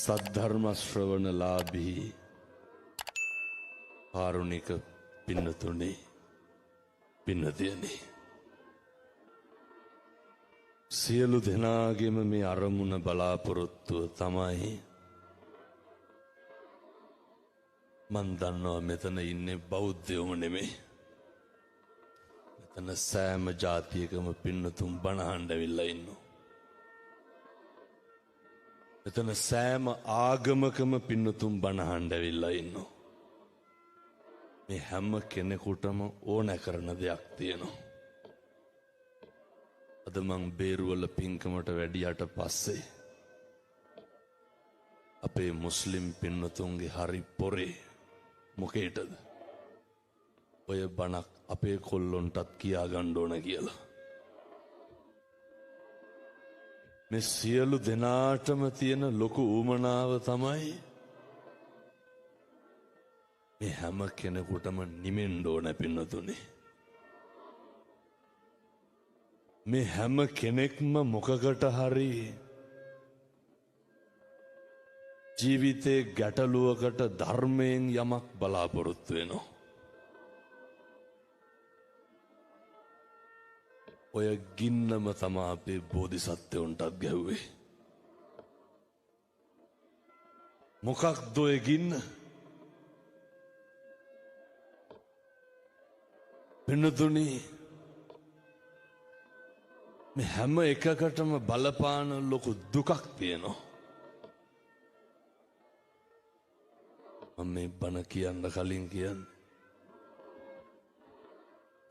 සද්ධර්ම ශ්‍රවණලාභී කාරුණික පින්නතුනේ පින්නතියනි සියලු දෙනාගේම මේ අරමුණ බලාපොරොත්තුව තමයි මන් දන්නවා මෙතන ඉන්නේ බෞද්ධයෝම නෙමෙයි මෙතන සෑම ජාතියකම පින්නතුන් බණ අහන්න ඇවිල්ලා ඉන්නවා මෙතන සෑම ආගමකම පින්නතුන් බණ අහන්න ඇවිල්ලා ඉන්නවා මේ හැම කෙනෙකුටම ඕන කරන දෙයක් තියෙනවා අද මං බේරුවල පින්කමට වැඩියට පස්සේ අපේ මුස්ලිම් පින්නතුන්ගේ හරි පොරේ මොකේටද ඔය බණක් අපේ කොල්ලොන්ටත් කියා ගන්න ඕන කියලා මේ සියලු දෙනාටම තියෙන ලොකු ඌමනාව තමයි මේ හැම කෙනෙකුටම නිමෙන්න ඕන පින්නතුනේ මේ හැම කෙනෙක්ම මොකකට හරි ජීවිතේ ගැටලුවකට ධර්මයෙන් යමක් බලාපොරොත්තු වෙනවා ඔය ගින්නම තමා අපේ බෝධිසත්වයන්ටත් ගැහුවේ මොකක්ද ඔය ගින්න පින්නතුනි මේ හැම එකකටම බලපාන ලොකු දුකක් තියෙනවා මම මේ බණ කියන්න කලින් කියන්නේ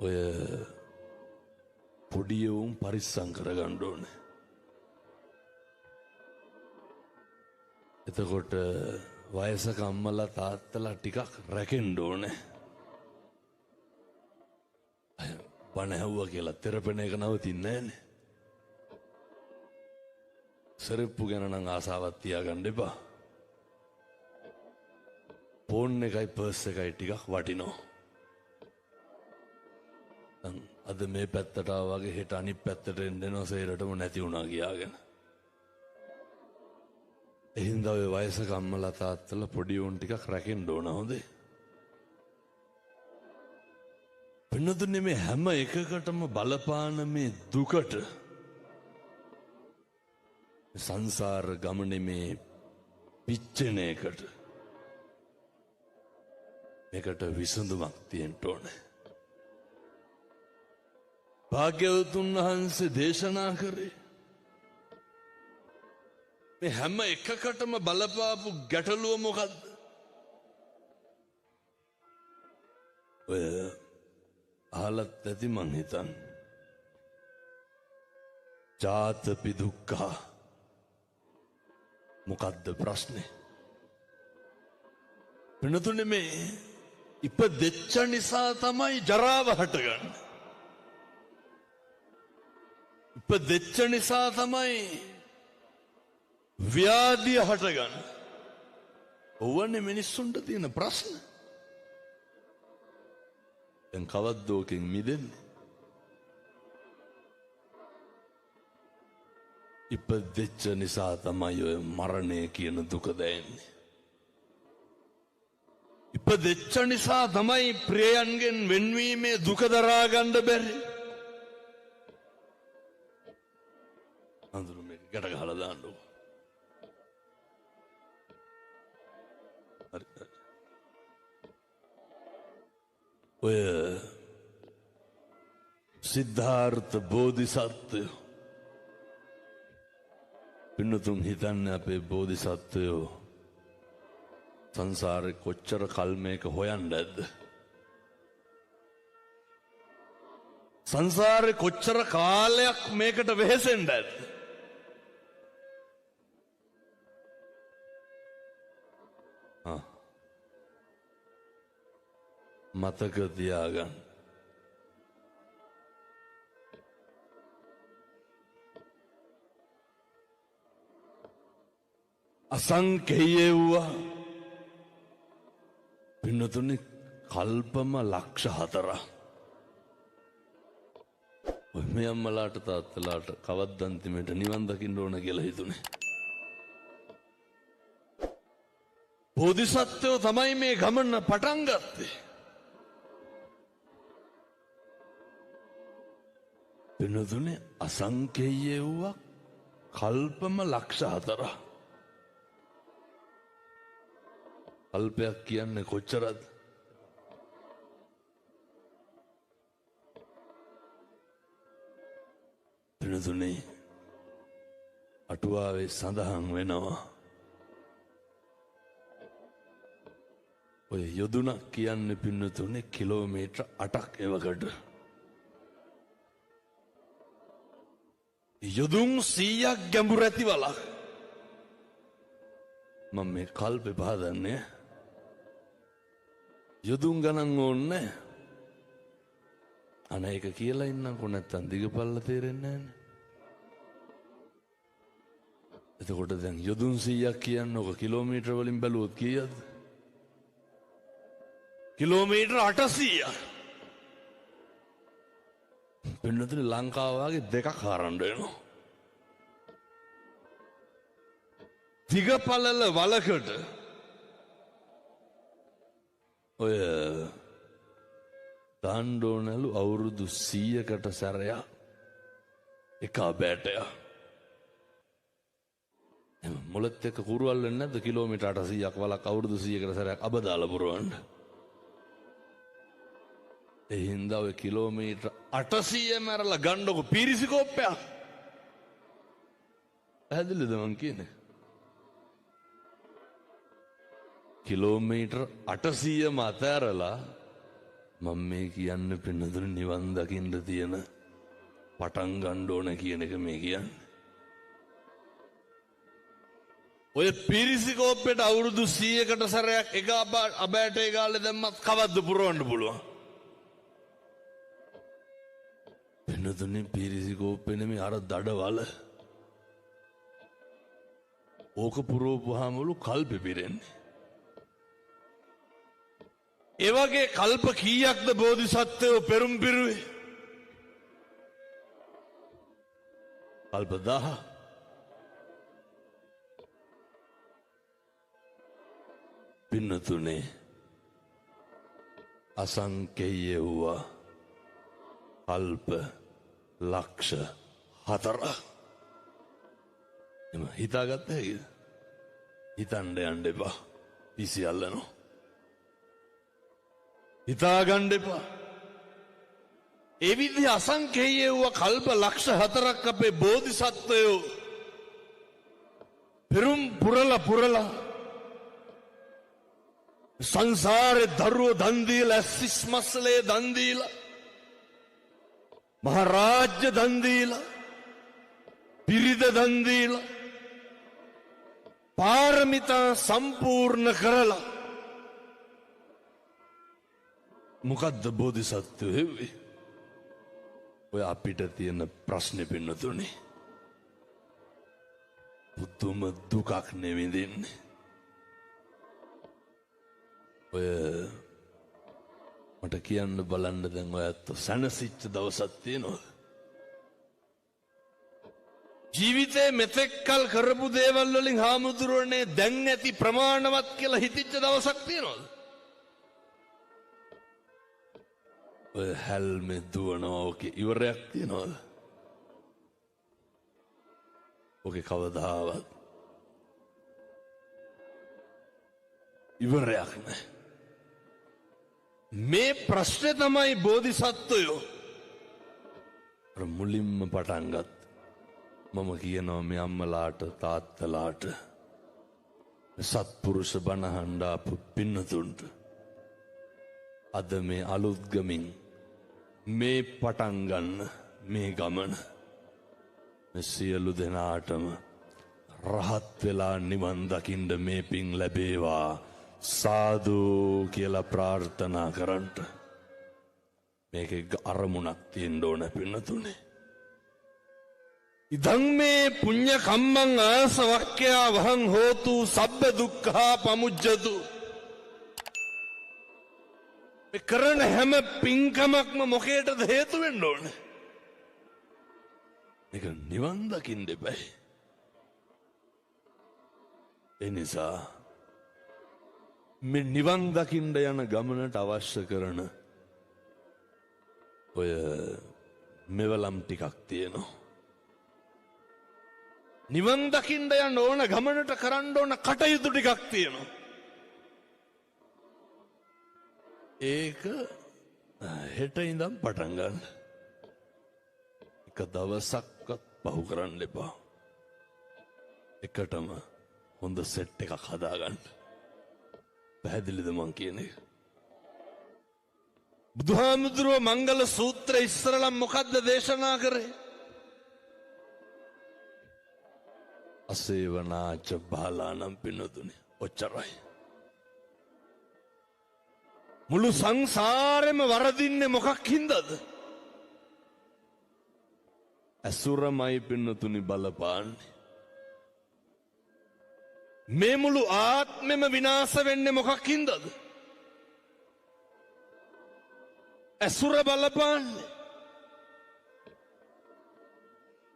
ඔය පොඩි උන් පරිස්සම් කරගන්න ඕනේ එතකොට වයසක අම්මලා තාත්තලා ටිකක් රැකෙන්න ඕනේ බණ ඇහුවා කියලා තෙරපෙන එක නවතින්නේ නැහනේ සරප්පු ගැන නම් ආසාවක් තියාගන්න එපා ෆෝන් එකයි පර්ස් එකයි ටිකක් වටිනවා අද මේ පැත්තට ආවා වගේ හෙට අනිත් පැත්තට එන්නවා සේරටම නැති වුණා කියාගෙන එහෙනම් ඔය වයසක අම්මලා තාත්තලා පොඩි උන් ටිකක් රැකෙන්න ඕන හොඳේ පින්නතුනේ මේ හැම එකකටම බලපාන මේ දුකට සංසාර ගමනේ මේ පිච්චෙන එකට මේකට විසඳුමක් තියෙන්න ඕනේ භාග්‍යවතුන් වහන්සේ දේශනා කරේ මේ හැම එකකටම බලපාපු ගැටලුව මොකද්ද ඔය අහලත් ඇති මං හිතන් ජාතපි දුක්ඛා මොකද්ද ප්‍රශ්නේ වෙනතුනේ මේ ඉපදෙච්ච නිසා තමයි ජරාව හටගන්නේ ඉපදෙච්ච නිසා තමයි ව්‍යාධිය හටගන්නේ ඕවනේ මිනිස්සුන්ට තියෙන ප්‍රශ්න දැන් කවද්ද ඕකෙන් මිදෙන්නේ ඉපදෙච්ච නිසා තමයි ඔය මරණය කියන දුක දැනෙන්නේ ඉපදෙච්ච නිසා තමයි ප්‍රියයන්ගෙන් වෙන්වීමේ දුක දරා ගන්න බැරි අඳුරු මේක ගැට ගහලා දාන්නකො හරි ඔය සිද්ධාර්ථ බෝධිසත්වයෝ පින්නතුන් හිතන්නේ අපේ බෝධිසත්වයෝ සංසාරේ කොච්චර කල් මේක හොයන්න ඇද්ද සංසාරේ කොච්චර කාලයක් මේකට වෙහෙසෙන්න ඇද්ද මතක තියාගන්න අසංකේය වූවා පින්නතුනි කල්පම ලක්ෂ 4 ඔය මේ අම්මලාට තාත්තලාට කවද්ද අන්තිමට නිවන් දකින්න ඕන කියලා හිතුනේ බෝධිසත්වයෝ තමයි මේ ගමන පටන් ගත්තේ. වෙනදුනේ අසංකේය වූවක් කල්පම ලක්ෂ 4. කල්පයක් කියන්නේ කොච්චරද? වෙනදුනේ අටුවාවේ සඳහන් වෙනවා ඔය යොදුනක් කියන්නේ පින්නතුනේ කිලෝමීටර් 8ක් එවකට. යොදුන් 100ක් ගැඹුරු ඇති වලක්. මම මේ කල්පේ පහදන්නේ යොදුන් ගණන් ඕනේ. අනේ ඒක කියලා ඉන්නකො නැත්තම් දිගපල්ල තේරෙන්නේ නැහැ. එතකොට දැන් යොදුන් 100ක් කියන්නේ ඔක කිලෝමීටර වලින් බැලුවොත් කීයද? කිලෝමීටර 800ක්. පින්නතුනේ ලංකාව වගේ දෙකක් හරන්න වෙනවා. දිගපළල වලකට ඔය දාණ්ඩෝනලු අවුරුදු 100කට සැරයක් එක බෑටය. මුලත් එක්ක කුරුවල් වෙන්නේ නැද්ද කිලෝමීටර 800ක් වලක් අවුරුදු 100කට සැරයක් අබ දාලා පුරවන්න. ඒ හින්දා ඔය කිලෝමීටර 800 මැරලා ගන්නකො පීරිසිකෝප්පයක්. පැහැදිලිද මං කියන්නේ? කිලෝමීටර් 800 මතැරලා මම මේ කියන්න පින්නතුනේ නිවන් දකින්න තියෙන පටන් ගන්න ඕන කියන එක මේ කියන්නේ. ඔය පීරිසිකෝප්පෙට අවුරුදු 100කට සැරයක් එක අබෑටේ ගාලේ දැම්මත් කවද්ද පුරවන්න පුළුවන්. පින්නතුනේ පීරිසිකෝප්පේ නෙමෙයි අර දඩවල. ඕක පුරවපුවාමලු කල්පෙ පිරෙන්නේ. ඒ වගේ කල්ප කීයක්ද බෝධිසත්වයෝ පෙරම් පිරුවේ? කල්ප 1000. පින්නතුනේ අසංකේය වූ කල්ප ලක්ෂ 4. එම හිතාගත්ත හැකිද? හිතන්න යන්න එපා. පිසි අල්ලනවා. හිතාගන්න එපා. ඒ විදිහ අසංකේය වූ කල්ප ලක්ෂ 4ක් අපේ බෝධිසත්වයෝ පෙරම් පුරලා සංසාරේ දරුවෝ දන් දීලා සිස්මස්ලේ දන් දීලා මහරාජ්‍ය දන් දීලා පිරිද දන් දීලා පාරමිතා සම්පූර්ණ කරලා මොකද්ද බෝධිසත්වයෝ හෙව්වේ? ඔය අපිට තියෙන ප්‍රශ්නේ පින්නතුනේ පුදුම දුකක් නෙවිදින්නේ. ඔය මට කියන්න බලන්න දැන් ඔයත් සනසිච්ච දවසක් තියෙනවද? ජීවිතේ මෙතෙක්කල් කරපු දේවල් වලින් හාමුදුරුවනේ දැන් නැති ප්‍රමාණවත් කියලා හිතිච්ච දවසක් තියෙනවද? ඔය හැල්මේ දුවනවා ඕකේ ඉවරයක් තියෙනවද? ඕකේ කවදාවත් ඉවරයක් නැහැ. මේ ප්‍රශ්නේ තමයි බෝධිසත්වයෝ මුලින්ම පටන් ගත්ත. මම කියනවා මේ අම්මලාට තාත්තලාට සත්පුරුෂ බණහඬ ආපු පින්නතුන්ට අද මේ අලුත් ගමින් මේ පටන් ගන්න මේ ගමන සියලු දෙනාටම රහත් වෙලා නිවන් දකින්න මේ පින් ලැබේවා සාදු කියලා ප්‍රාර්ථනා කරන්ට. මේකේ අරමුණක් තියෙන්න ඕන පින්නතුනේ. ඉදං මේ පුඤ්ඤ කම්මං ආසවක්ඛ්‍යා වහං හෝතු සබ්බ දුක්ඛා පමුජ්ජතු. මේ කරන හැම පින්කමක්ම මොකේටද හේතු වෙන්න ඕනේ? මේක නිවන් දකින්න දෙපයි. ඒ නිසා මේ නිවන් දකින්න යන ගමනට අවශ්‍ය කරන ඔය මෙවලම් ටිකක් තියෙනවා. නිවන් දකින්න යන ඕන ගමනට කරන්න ඕන කටයුතු ටිකක් තියෙනවා. ඒක හෙට ඉඳන් පටන් ගන්න. එක දවසක්වත් පහු කරන්න එපා. එකටම හොඳ සෙට් එකක් හදාගන්න. පැහැදිලිද මං කියන එක? බුදුහාමුදුරුව මංගල සූත්‍ර ඉස්සරලා මොකද්ද දේශනා කරේ? අසේවනාච බාලානම් පින්නතුනි. ඔච්චරයි. මුළු සංසාරෙම වරදින්නේ මොකක් හින්දාද? අසුරමයි පින්නතුනි බලපාන්නේ. මේ මුළු ආත්මෙම විනාශ වෙන්නේ මොකක් හින්දාද? අසුර බලපාන්නේ.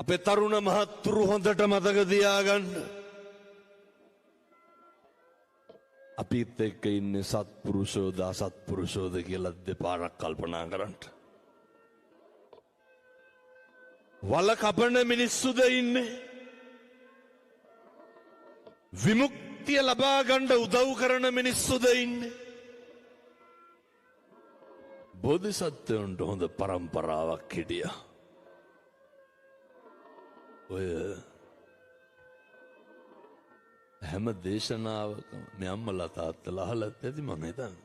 අපේ තරුණ මහත්තුරු හොඳට මතක තියාගන්න. අපිත් එක්ක ඉන්නේ සත්පුරුෂෝද අසත්පුරුෂෝද කියලා දෙපාරක් කල්පනා කරන්න. වල කපන මිනිස්සුද ඉන්නේ? විමුක්තිය ලබා ගන්න උදව් කරන මිනිස්සුද ඉන්නේ? බෝධිසත්වයන්ට හොඳ පරම්පරාවක් හිටියා. ඔය හැම දේශනාවකම මේ අම්මලා තාත්තලා අහලත් ඇති මම හිතන්නේ.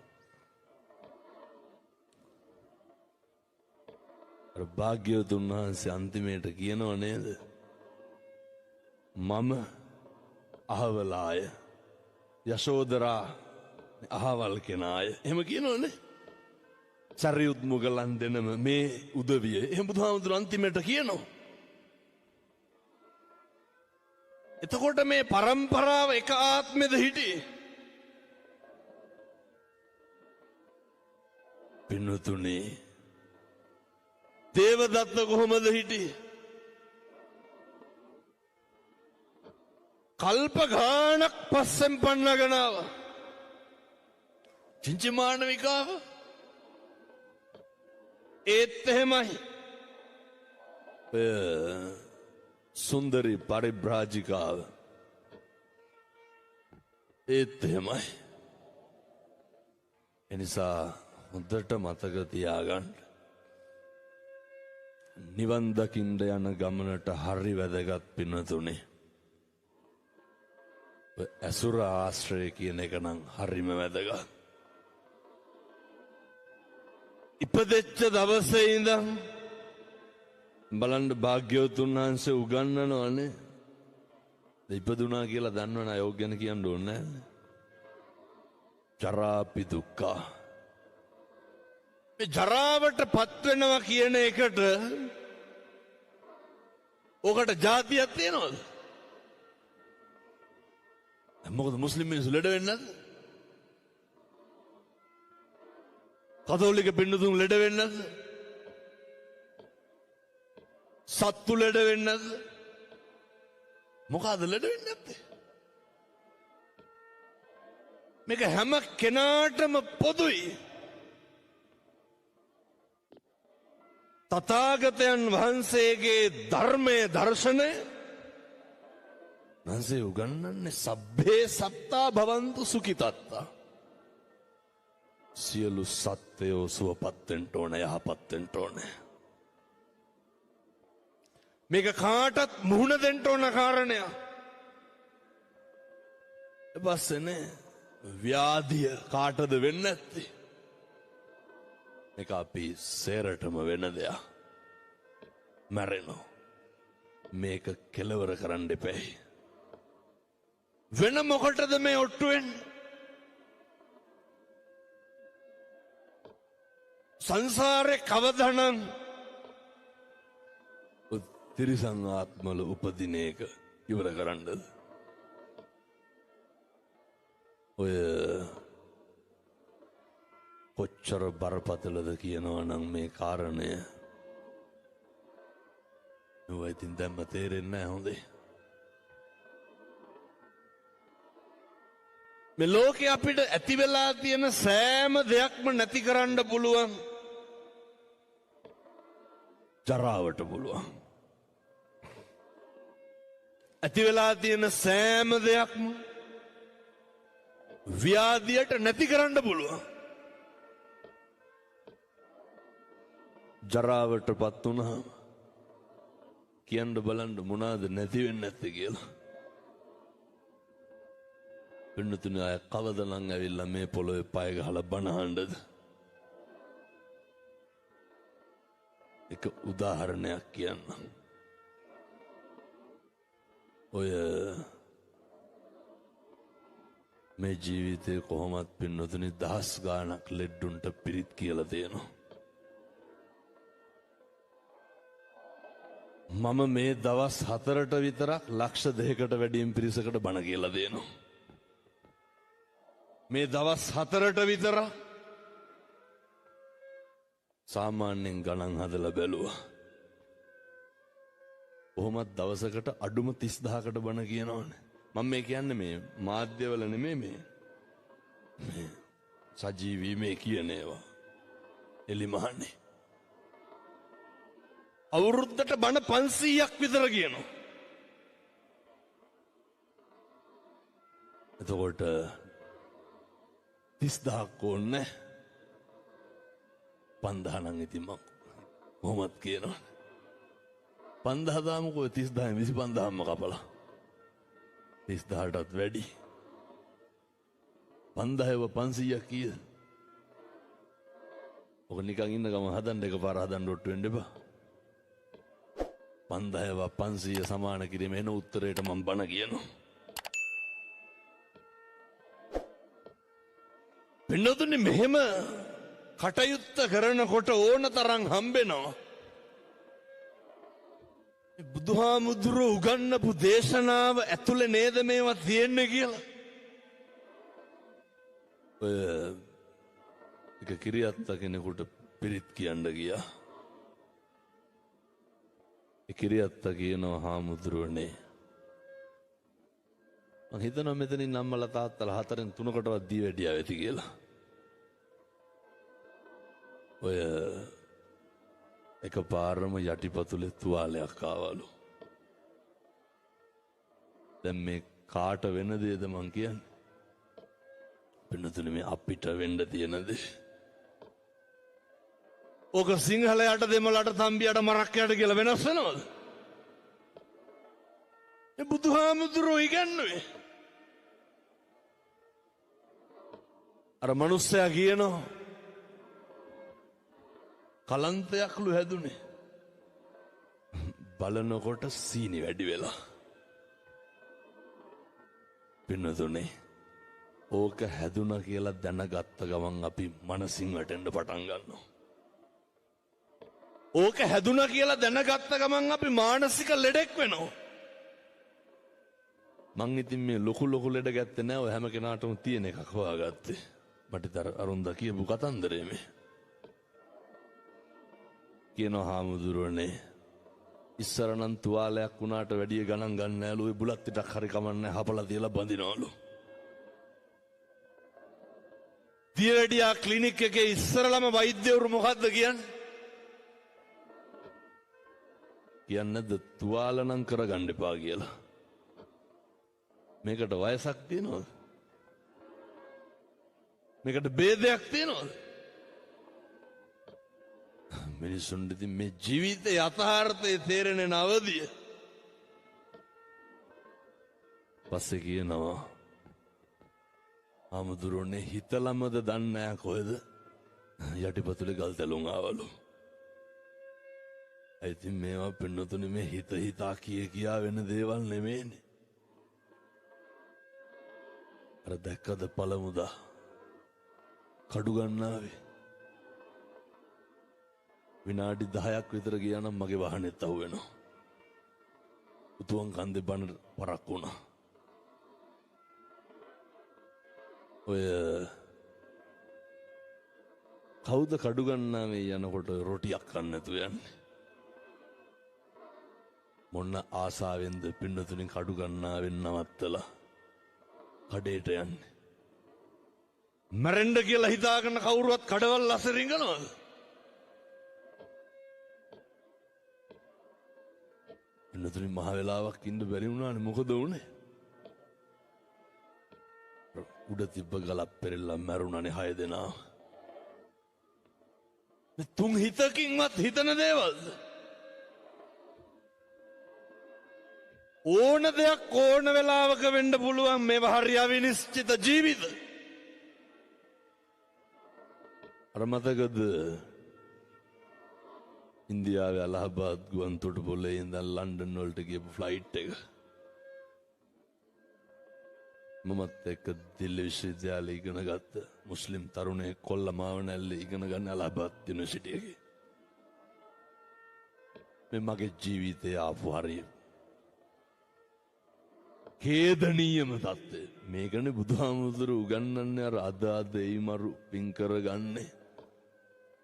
අර භාග්‍යවතුන් වහන්සේ අන්තිමේට කියනව නේද? මම අහවලාය යශෝදරා අහවල් කෙනාය. එහෙම කියනවනේ. සරියුත් මුගලන් දෙනම මේ උදවිය. එහෙම බුදුහාමුදුරුවෝ අන්තිමේට කියනවා. එතකොට මේ පරම්පරාව එක ආත්මෙද හිටියේ? පින්නතුනේ දේවදත්ත කොහොමද හිටියේ? කල්ප ගානක් පස්සෙන් පන්නගෙන ආවා. චින්චමානවිකාව ඒත් එහෙමයි. සුන්දරි පරිබ්‍රාජිකාව ඒත් එහෙමයි. එනිසා හොඳට මතක තියාගන්න. නිවන් දකින්න යන ගමනට හරි වැදගත් පින්නතුනේ. අසුර ආශ්‍රය කියන එක නම් හරිම වැදගත්. ඉපදෙච්ච දවසේ ඉඳන් බලන්න භාග්‍යවතුන් වහන්සේ උගන්වනවනේ. ඉපදුනා කියලා දන්නවන අය ඕක ගැන කියන්න ඕනේ නැහැ. ජරාපි දුක්ඛා. මේ ජරාවට පත් වෙනවා කියන එකට ඕකට જાතියක් තියෙනවද? මොකද මුස්ලිම් මිනිස්සු ලෙඩ වෙන්නේ නැද්ද? කතෝලික පින්නතුන් ලෙඩ වෙන්නේ නැද්ද? සත්තු ලෙඩ වෙන්නේ නැද්ද? මොකද ලෙඩ වෙන්නේ නැත්තේ? මේක හැම කෙනාටම පොදුයි. තථාගතයන් වහන්සේගේ ධර්මයේ දර්ශනය වහන්සේ උගන්වන්නේ සබ්බේ සත්තා භවන්තු සුඛිතත්තා. සියලු සත්වයෝ සුවපත් වෙන්න ඕන, යහපත් වෙන්න ඕනේ. මේක කාටත් මුහුණ දෙන්න ඕන කාරණයක්. එපස්සේනේ ව්‍යාධිය කාටද වෙන්නේ නැත්තේ? මේක අපි සේරටම වෙන දෙයක්. මැරෙනවා. මේක කෙලවර කරන්න එපැයි. වෙන මොකටද මේ ඔට්ටු වෙන්නේ? සංසාරේ කවදානම් තිරිසන් ආත්මවල උපදින එක ඉවර කරන්නද? ඔය කොච්චර බරපතලද කියනවා නම් මේ කාරණය. ඔය ඉතින් දැම්ම තේරෙන්නේ නැහැ හොඳේ. මේ ලෝකේ අපිට ඇති වෙලා තියෙන සෑම දෙයක්ම නැති කරන්න පුළුවන්. ජරාවට පුළුවන්. ඇති වෙලා තියෙන සෑම දෙයක්ම ව්‍යාධියට නැති කරන්න පුළුවන්. ජරාවට පත් වුණාම කියන්න බලන්න මොනවාද නැති වෙන්නේ නැත්තේ කියලා. පින්නතුනේ අය කවදනම් ඇවිල්ලා මේ පොළොවේ පය ගහලා බනහන්නද? එක උදාහරණයක් කියන්න. ඔය මේ ජීවිතේ කොහොමත් පින්නතුනේ දහස් ගාණක් ලෙඩුන්ට පිරිත් කියලා තියෙනවා. මම මේ දවස් 4ට විතරක් ලක්ෂ 2කට වැඩියෙන් පිරිසකට බණ කියලා දෙනවා. මේ දවස් 4ට විතර සාමාන්‍යයෙන් ගණන් හදලා බැලුවා. කොහොමත් දවසකට අඩුම 30000කට බණ කියනවනේ. මම මේ කියන්නේ මේ මාධ්‍යවල නෙමෙයි මේ සජීවී මේ කියන ඒවා. එලිමහන්නේ. අවුරුද්දට බණ 500ක් විතර කියනවා. එතකොට 30000ක් ඕනේ. 5000 නම් ඉතින් මම කොහොමත් කියනවා. 5000 දාමුකෝ 30000 25000ම කපලා. 30000ටත් වැඩි. 5000ව 500ක් කීයද? ඔක නිකන් ඉන්න ගම හදන්න එකපාර හදන්න ඔට්ටු වෙන්න එපා. 5000ව 500 සමාන කිරීම එන උත්තරයට මම බණ කියනවා. පින්නතුනි මෙහෙම කටයුත්ත කරනකොට ඕන තරම් හම්බෙනවා. බුදුහාමුදුරුවෝ උගන්වපු දේශනාව ඇතුලේ නේද මේවා තියෙන්නේ කියලා. ඔය එක කිරියත්ත කෙනෙකුට පිරිත් කියන්න ගියා. ඒ කිරියත්ත කියනවා හාමුදුරුවනේ මං හිතනවා මෙතනින් අම්මලා තාත්තලා 4න් 3කටවත් දී වැඩියා වෙති කියලා. ඔය එකපාරම යටිපතුලේ තුවාලයක් ආවලු. දැන් මේ කාට වෙන දේද මං කියන්නේ? පින්නතුනේ මේ අපිට වෙන්න තියෙන දේ. ඕක සිංහලයට දෙමළට තම්බියට මරක්කයට කියලා වෙනස් වෙනවද? ඒ බුදුහාමුදුරුවෝ ඉගන්නුවේ. අර මිනිස්සයා කියනවා කලන්තයක්ලු හැදුනේ. බලනකොට සීනි වැඩි වෙලා. පින්නතුනේ ඕක හැදුනා කියලා දැනගත්ත ගමන් අපි මනසින් වැටෙන්න පටන් ගන්නවා. ඕක හැදුනා කියලා දැනගත්ත ගමන් අපි මානසික ලෙඩෙක් වෙනවා. මං ඉතින් මේ ලොකු ලෙඩ ගත්තේ නෑ. ඔය හැම කෙනාටම තියෙන එකක් හොයාගත්තේ. මට අරුන්දා කියපු කතන්දරේ මේ. කියනවා හාමුදුරුවනේ ඉස්සර නම් තුවාලයක් වුණාට වැඩිය ගණන් ගන්න නෑලු. ඒ බුලත් ටිකක් හරි කමන්නේ හපලා තියලා බඳිනවලු. දියවැඩියා ක්ලිනික් එකේ ඉස්සරලම වෛද්‍යවරු මොකද්ද කියන්නේ? කියන්නේද තුවාල නම් කරගන්න එපා කියලා. මේකට වයසක් තියෙනවද? මේකට ભેදයක් තියෙනවද? මිනිසුන්ට ඉතින් මේ ජීවිතේ යථාර්ථය තේරෙන්නේ නැවදිය. පස්සේ කියනවා ආමුදුරෝනේ හිතලමද දන්නේ නැහැ කොහෙද යටිපතුලේ ගල් තැලුම් ආවලු. ඉතින් මේවා පින්නතුනේ මේ හිතා කියා වෙන දේවල් නෙමෙයිනේ. අර දැක්කද පළමුදා කඩු ගන්නාවේ විනාඩි 10ක් විතර ගියා නම් මගේ වාහනේත් අහු වෙනවා. උතුම් කන්දේ බණ පරක් වුණා. ඔය කවුද කඩු ගන්නාවේ යනකොට රොටියක් කන්න නැතුව යන්නේ? මොන්න ආසාවෙන්ද පින්නතුලින් කඩු ගන්නාවෙන් නවත්තලා කඩේට යන්නේ? මැරෙන්න කියලා හිතාගෙන කවුරුවත් කඩවල් අසරින්ගනවද? පින්නතුනි මහ වෙලාවක් ඉන්න බැරි වුණානේ මොකද වුනේ? උඩ තිබ්බ ගලක් පෙරෙල්ලා මැරුණානේ 6 දෙනා. මේ තුන් හිතකින්වත් හිතන දේවල්ද? ඕන දෙයක් ඕන වෙලාවක වෙන්න පුළුවන් මේවා හරි අවිනිශ්චිත ජීවිත. අර මතකද ඉන්දියාවේ අලහබාද් ගුවන් තොටුපොළේ ඉඳන් ලන්ඩන් වලට ගියපු ෆ්ලයිට් එක මමත් එක්ක දිල්ලි විශ්වවිද්‍යාලේ ඉගෙන ගත්ත මුස්ලිම් තරුණයෙක් කොල්ල මාව නැල්ලේ ඉගෙන ගන්න අලහබාද් යුනිවර්සිටි එකේ. මේ මගේ ජීවිතේ ආපු හරි ඛේදනීයම තත්ත්වය. මේකනේ බුදුහාමුදුරු උගන්වන්නේ අර අද එයිමරු පින් කරගන්නේ.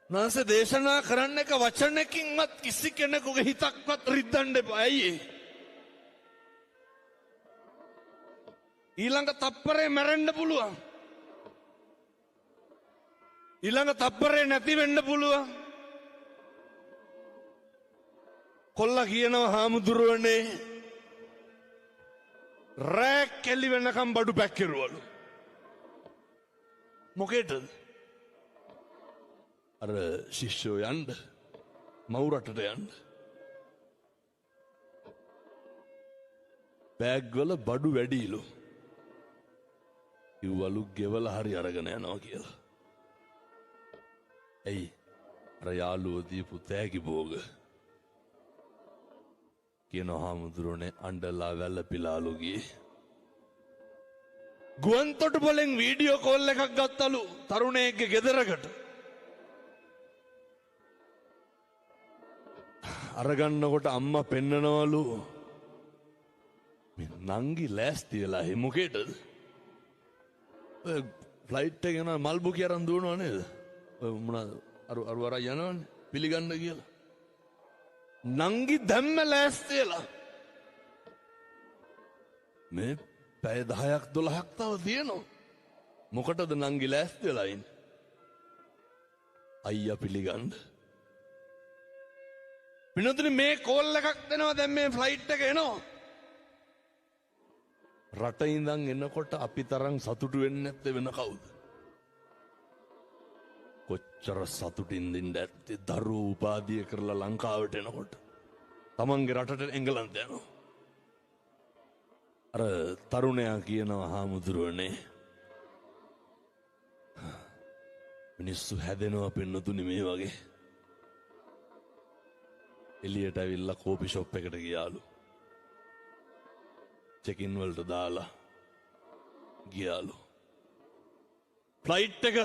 නාසේ දේශනා කරන්න එක වචනකින්වත් කිසි කෙනෙකුගේ හිතක්වත් රිද්දන්න එපා. ඇයි? ඊළඟ තප්පරේ මැරෙන්න පුළුවන්. ඊළඟ තප්පරේ නැති වෙන්න පුළුවන්. කොල්ලා කියනවා හාමුදුරුවනේ රැක් කෙලි වෙනකම් බඩු පැක් කෙරුවලු. මොකේද? අර ශිෂ්‍යෝ යන්න මව් රටට යන්න. බෑග් වල බඩු වැඩිලු. ඉවලු ගෙවල හරි අරගෙන යනවා කියලා. ඇයි? අර යාළුවෝ දීපු තෑගි භෝග. කියන හාමුදුරුවනේ අඬලා වැළපිලාලු ගියේ. ගුවන් තොටුපළෙන් වීඩියෝ කෝල් එකක් ගත්තලු තරුණයෙක්ගේ ගෙදරකට. අරගන්නකොට අම්මා පෙන්නනවලු මේ නංගි ලෑස්ති වෙලා හේ මොකේද? ෆ්ලයිට් එක යනවා මල් බුකි අරන් දුවනවා නේද? ඔය මොනවාද අර වර යනවනේ පිළිගන්න කියලා. නංගි දැම්ම ලෑස්ති වෙලා. මේ පැය 10ක් 12ක් තව තියෙනවා. මොකටද නංගි ලෑස්ති වෙලා ඉන්නේ? අයියා පිළිගන්න. පින්නතුනි මේ කෝල් එකක් දෙනවා දැන් මේ ෆ්ලයිට් එක එනවා. රට ඉඳන් එනකොට අපි තරම් සතුටු වෙන්නේ නැත්තේ වෙන කවුද? කොච්චර සතුටින්ද ඉඳ ඇත්තේ දරුවෝ උපාධිය කරලා ලංකාවට එනකොට. තමන්ගේ රටට එංගලන්තයට යනවා. අර තරුණයා කියනවා හාමුදුරුවනේ මිනිස්සු හැදෙනවා පින්නතුනි මේ වගේ. එළියට ඇවිල්ලා කෝපි ෂොප් එකට ගියාලු. චෙකින් වලට දාලා ගියාලු. ෆ්ලයිට් එක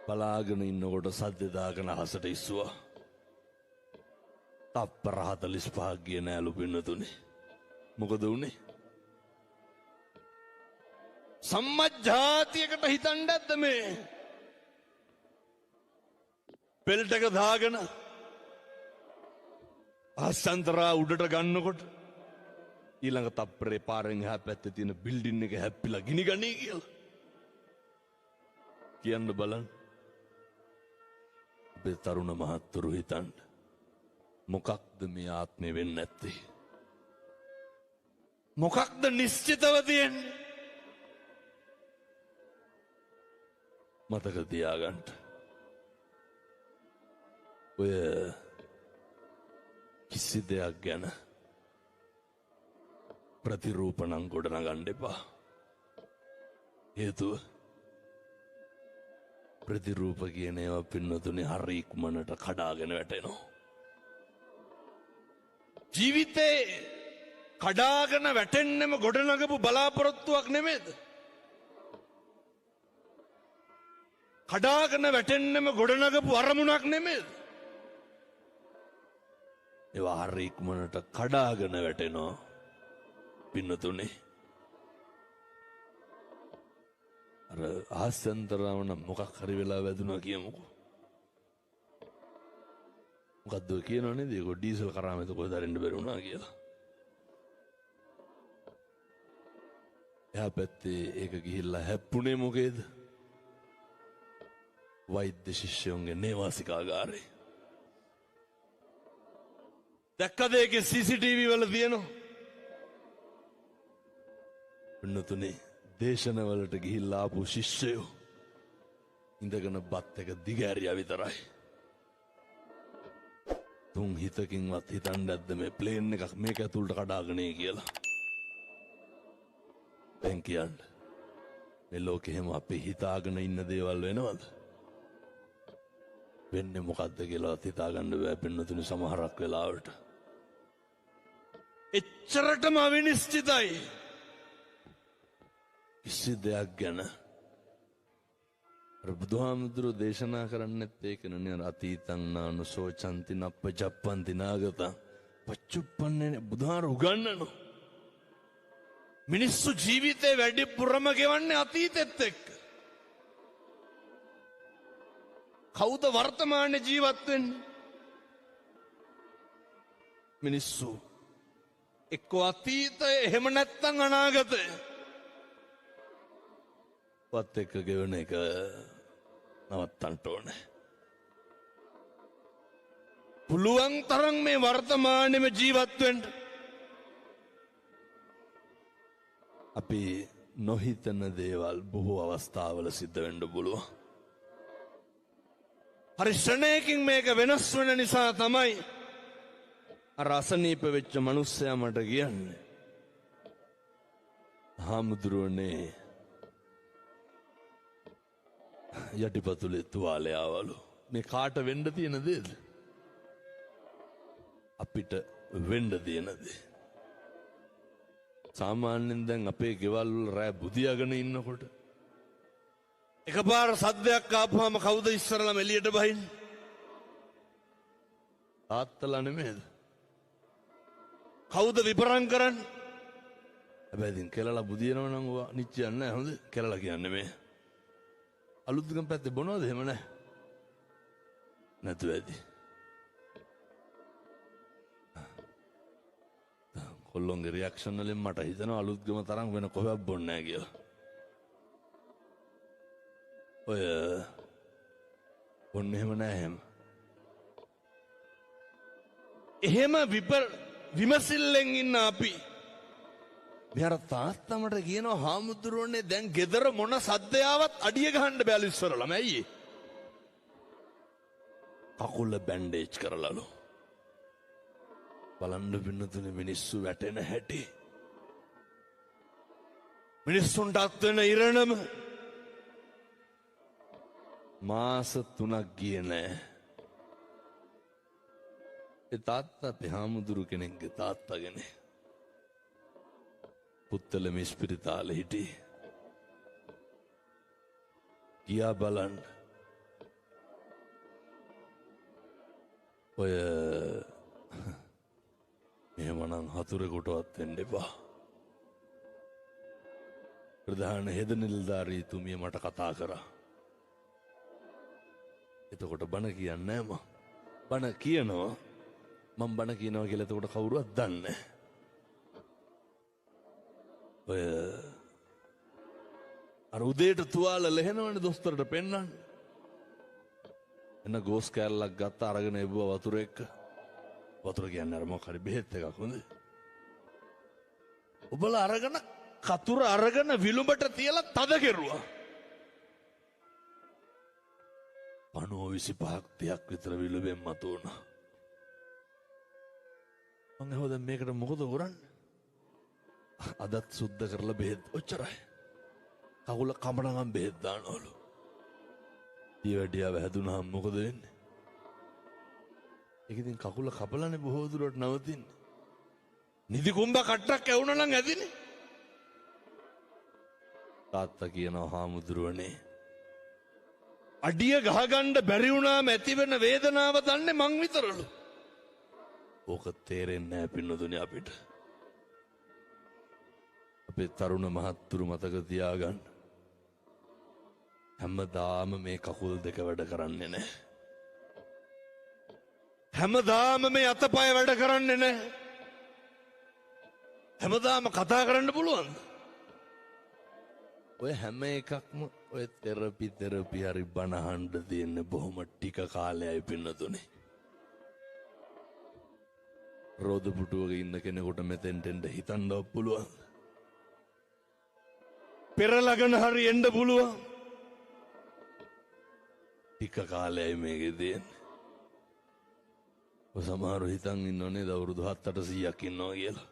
බලාගෙන ඉන්නකොට සද්ද දාගෙන අහසට ඉස්සුවා. තප්පර 45ක් ගියේ නෑලු පින්නතුනි. මොකද උනේ? සම්මජ්ජාතියකට හිතන්න ඇද්ද මේ? බෙල්ට් එක දාගෙන ආසන්තරා උඩට ගන්නකොට ඊළඟ තප්පරේ පාරෙන් එහා පැත්තේ තියෙන බිල්ඩින් එක හැප්පිලා ගිනි ගනී කියලා. කියන්න බලන්න. අපේ තරුණ මහත්තුරු හිතන්න. මොකක්ද මේ ආත්මේ වෙන්නේ නැත්තේ? මොකක්ද නිශ්චිතව තියෙන්නේ? මතක තියාගන්න. ඔය කිසි දෙයක් ගැන ප්‍රතිරූපණම් ගොඩනගන්න එපා. හේතුව ප්‍රතිරූප කියන ඒවා පින්නතුනේ හරි ඉක්මනට කඩාගෙන වැටෙනවා. ජීවිතේ කඩාගෙන වැටෙන්නෙම ගොඩනගපු බලාපොරොත්තුවක් නෙමෙයිද? කඩාගෙන වැටෙන්නෙම ගොඩනගපු අරමුණක් නෙමෙයිද? ඒවා හරි ඉක්මනට කඩාගෙන වැටෙනවා පින්නතුනේ. අර ආසන්තරාවන මොකක් හරි වෙලා වැදුනා කියමුකෝ. මොකද්ද කියනව නේද? ඒක ඩීසල් කරාම එතකොට දරින්න බැරි වුණා කියලා. එහා පැත්තේ ඒක ගිහිල්ලා හැප්පුණේ මොකේද? වෛද්‍ය ශිෂ්‍යයන්ගේ නේවාසිකාගාරේ. දැක්කද ඒකේ CCTV වල තියෙනවා? පින්නතුනේ දේශනවලට ගිහිල්ලා ආපු ශිෂ්‍යයෝ ඉඳගෙන බත් එක දිගෑරියා විතරයි. තුන් හිතකින්වත් හිතන්න නැද්ද මේ ප්ලේන් එකක් මේක ඇතුළට කඩාගෙන කියලා? දැන් කියන්න මේ ලෝකෙ හැම අපි හිතාගෙන ඉන්න දේවල් වෙනවද? වෙන්නේ මොකද්ද කියලාවත් හිතාගන්න බෑ පින්නතුනි සමහරක් වෙලාවට. එච්චරටම අවිනිශ්චිතයි කිසි දෙයක් ගැන. බුදුහාමුදුරුවෝ දේශනා කරන්නෙත් ඒකනේ. අතීතං නානුසෝචන්ති නප්පජප්පන්ති නාගතං පච්චුප්පන්නේ. බුදුහාර උගන්වනවා මිනිස්සු ජීවිතේ වැඩිපුරම ගෙවන්නේ අතීතෙත් එක්ක. කවුද වර්තමානයේ ජීවත් වෙන්නේ? මිනිස්සු එක්ක අතීතය එහෙම නැත්නම් අනාගතය වත් එක්ක ගෙවන එක නවත්තන්න ඕනේ. පුළුවන් තරම් මේ වර්තමානෙම ජීවත් වෙන්න. අපි නොහිතන දේවල් බොහෝ අවස්ථාවල සිද්ධ වෙන්න පුළුවන්. පරිශ්‍රණයකින් මේක වෙනස් වෙන නිසා තමයි අර අසනීප වෙච්ච මිනිස්සයා මට කියන්නේ, හාමුදුරුවනේ යටිපතුලේ තුවාලය ආවලු. මේ කාට වෙන්න තියෙන දේද? අපිට වෙන්න තියෙන දේ. සාමාන්‍යයෙන් දැන් අපේ ගෙවල් වල රෑ බුදියාගෙන ඉන්නකොට එකපාර සද්දයක් ආපුවාම කවුද ඉස්සරළම එළියට බහින්නේ? තාත්තලා නෙමෙයිද? කවුද විපරම් කරන්නේ? හැබැයි ඉතින් කෙලලා බුදියනවා නම් ඔවා නිච්චයක් නැහැ. හොඳ කෙලලා කියන්නේ මේ අලුත්ගම පැත්තේ බොනවද? එහෙම නැහැ. නැතු ඇති. කොල්ලොන්ගේ රියැක්ෂන් වලින් මට හිතෙනවා අලුත්ගම තරම් වෙන කොහෙවත් බොන්නේ නැහැ කියලා. ඔය බොන්නේ එහෙම නැහැ. එහෙම විමසිල්ලෙන් ඉන්න අපි මෙහර තාත්තමට කියනවා, හාමුදුරුවනේ දැන් ගෙදර මොන සද්දයාවත් අඩිය ගහන්න බැලු ඉස්සරලම. ඇයි? කකුල බැන්ඩේජ් කරලාලු. බලන්න පින්නතුනේ මිනිස්සු වැටෙන හැටි. මිනිස්සුන්ට අත්වෙන ඉරණම මාස 3ක් ගියේ නෑ. ඒ තාත්තා අපේ හාමුදුරු කෙනෙක්ගේ තාත්තගෙන පුත්තලම ඉස්පිරිතාලේ හිටියේ. ගියා බලන්න. ඔය මෙහෙමනම් හතුරෙකුටවත් වෙන්න එපා. ප්‍රධාන හෙද නිලධාරීතුමිය මට කතා කරා. එතකොට බණ කියන්නේ නෑ. බණ කියනවා. මම බණ කියනවා කියලා එතකොට කවුරුවත් දන්නේ නැහැ. ඔය අර උදේට තුවාල ලෙහෙනවනේ දොස්තරට පෙන්නන්න. එන්න ගෝස් කෑල්ලක් ගත්ත අරගෙන එවුවා වතුර එක්ක. වතුර කියන්නේ අර මොකක් හරි බෙහෙත් එකක්. හොඳ. ඔබලා අරගෙන කතුර අරගෙන විලුඹට තියලා තද කෙරුවා. 25ක් 30ක් විතර විලුඹෙන් මතුවුණා. මං අහුව දැන් මේකට මොකද කරන්නේ? අදත් සුද්ධ කරලා බෙහෙත් ඔච්චරයි. කකුල කඹනගම් බෙහෙත් දානවලු. ඊවැඩියා වැදුනහම මොකද වෙන්නේ? ඒක ඉතින් කකුල කපලානේ බොහෝ දුරට නවතින්නේ. නිදි කුඹ කට්ටක් ඇවුනා නම් ඇදිනේ. තාත්තා කියනවා, හාමුදුරුවනේ අඩිය ගහගන්න බැරි වුණාම ඇතිවෙන වේදනාව දන්නේ මං විතරලු. ඕක තේරෙන්නේ නැහැ පින්නතුනේ අපිට. අපේ තරුණ මහත්තුරු මතක තියාගන්න. හැමදාම මේ කකුල් දෙක වැඩ කරන්නේ නැහැ. හැමදාම මේ අතපය වැඩ කරන්නේ නැහැ. හැමදාම කතා කරන්න පුළුවන්ද? ඔය හැම එකක්ම ඔය තෙරපි හරි බණහන්ඩ තියෙන්නේ බොහොම ටික කාලයයි පින්නතුනේ. රෝද පුටුවක ඉන්න කෙනෙකුට මෙතෙන්ට හිතන්නවත් පුළුවන්. පෙරලගෙන හරි එන්න පුළුවන්. ටික කාලයයි මේකේ තියෙන්නේ. ඔය සමහරව හිතන් ඉන්නෝනේ අවුරුදු 7-800ක් ඉන්නවා කියලා.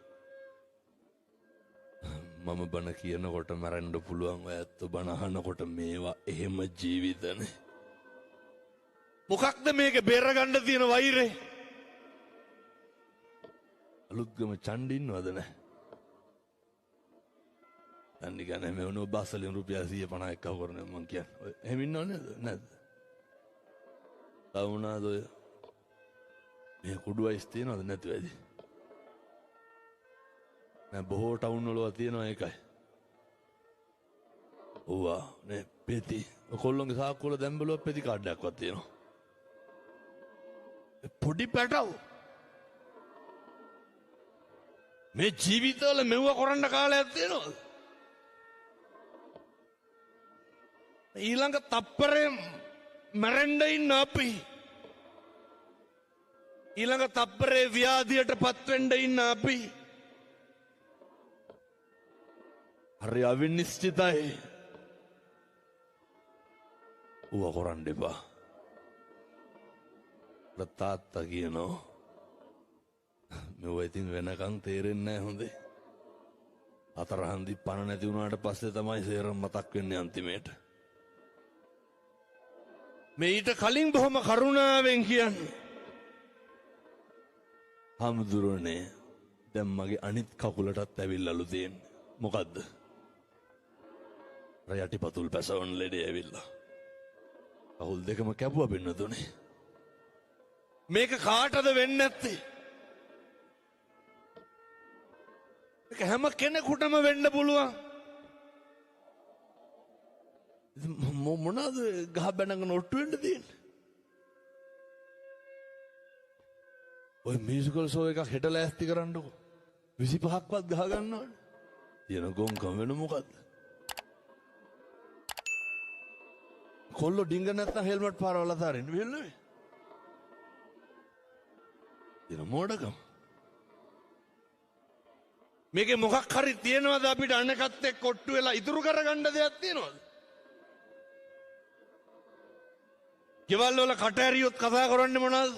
මම බණ කියනකොට මරන්න පුළුවන්. ඔය ඇත්ත බණ අහනකොට මේවා එහෙම ජීවිතනේ. මොකක්ද මේක බේරගන්න තියෙන වෛරේ? අලුත්ගම චණ්ඩින්නවද නැහැ? අන්න ගන්නේ මේ වුණෝ බස්සලින් රුපියල් 150ක් කව කරන මං කියන්නේ. ඔය එහෙම ඉන්නව නේද? නැද්ද? තවුණාද ඔය? මේ කුඩු වයිස් තියනවද නැතුව ඇති? නෑ බොහෝ ටවුන් වල තියෙනවා ඒකයි. ඔවා නේ පෙති. කොල්ලොන්ගේ සාක්කු වල දැන් බලුවා පෙති කාඩ් එකක්වත් තියෙනවා. පොඩි පැටව. මේ ජීවිතවල මෙව්ව කරන්න කාලයක් තියෙනවද? ඊළඟ තප්පරේ මැරෙන්න ඉන්න අපි. ඊළඟ තප්පරේ ව්‍යාධියට පත්වෙන්න ඉන්න අපි. හරි අවිනිශ්චිතයි. ඌව කරන්න එපා. තාත්තා කියනවා මෙව ඉතින් වෙනකන් තේරෙන්නේ නැහැ හොඳේ. අතරහන්දි පණ නැති වුණාට පස්සේ තමයි සේරම මතක් වෙන්නේ අන්තිමේට. මේ ඊට කලින් බොහොම කරුණාවෙන් කියන්නේ හමුදුරනේ දැන් මගේ අනිත් කකුලටත් ඇවිල්ලාලු තියෙන්නේ. මොකද්ද? රයටිපතුල් පැසවන ලෙඩේ ඇවිල්ලා. කකුල් දෙකම කැපුවා පින්නතුනේ. මේක කාටද වෙන්නේ නැත්තේ? මේක හැම කෙනෙකුටම වෙන්න පුළුවන්. මොනවාද ගහ බැනගෙන ඔට්ටු වෙන්න තියෙන්නේ? ඔය මියුසිකල් ෂෝ එකක් හෙට ලෑස්ති කරන්නකො. 25ක්වත් ගහ ගන්නවනේ. තියෙන ගොංකම වෙන මොකද්ද? කොල්ලෝ ඩිංග නැත්නම් හෙල්මට් පාරවල අතාරින්න බැල්ලේ. තියෙන මොඩකම. මේකේ මොකක් හරි තියෙනවද අපිට අනකත් එක්ක කොට්ටු වෙලා ඉතුරු කරගන්න දෙයක් තියෙනවද? ගෙවල් වල කට ඇරියොත් කතා කරන්නේ මොනවද?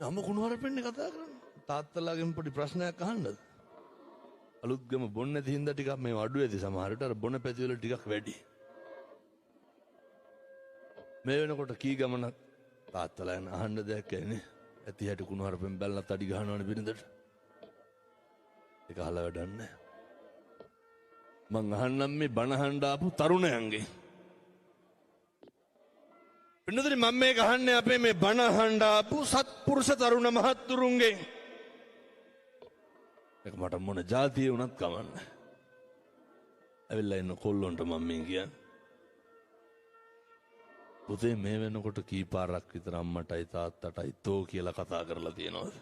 නම කුණුහරුපෙන්නේ කතා කරන්නේ. තාත්තලාගෙන් පොඩි ප්‍රශ්නයක් අහන්නද? අලුත්ගම බොන්නේ නැති හින්දා ටිකක් මේ අඩු වෙදි සමහරට අර බොන පැති වල ටිකක් වැඩි. මේ වෙනකොට කී ගමනක් තාත්තලා යන අහන්න දෙයක් ඇන්නේ. ඇති හැටි කුණුහරුපෙන් බැලනත් අඩි ගහනවනේ බිරිඳට. ඒක අහලා වැඩක් නැහැ. මං අහන්නම් මේ බණ අහන්න ආපු තරුණයන්ගේ. පින්නතුනි මම මේ ගහන්නේ අපේ මේ බණ අහන්න ආපු සත්පුරුෂ තරුණ මහත්තුරුන්ගේ. ඒක මට මොන જાතිය වුණත් කමන්නේ. ඇවිල්ලා ඉන්න කොල්ලොන්ට මම මේ කියන්නේ. පුතේ මේ වෙනකොට කී පාරක් විතර අම්මටයි තාත්තටයි තෝ කියලා කතා කරලා තියෙනවද?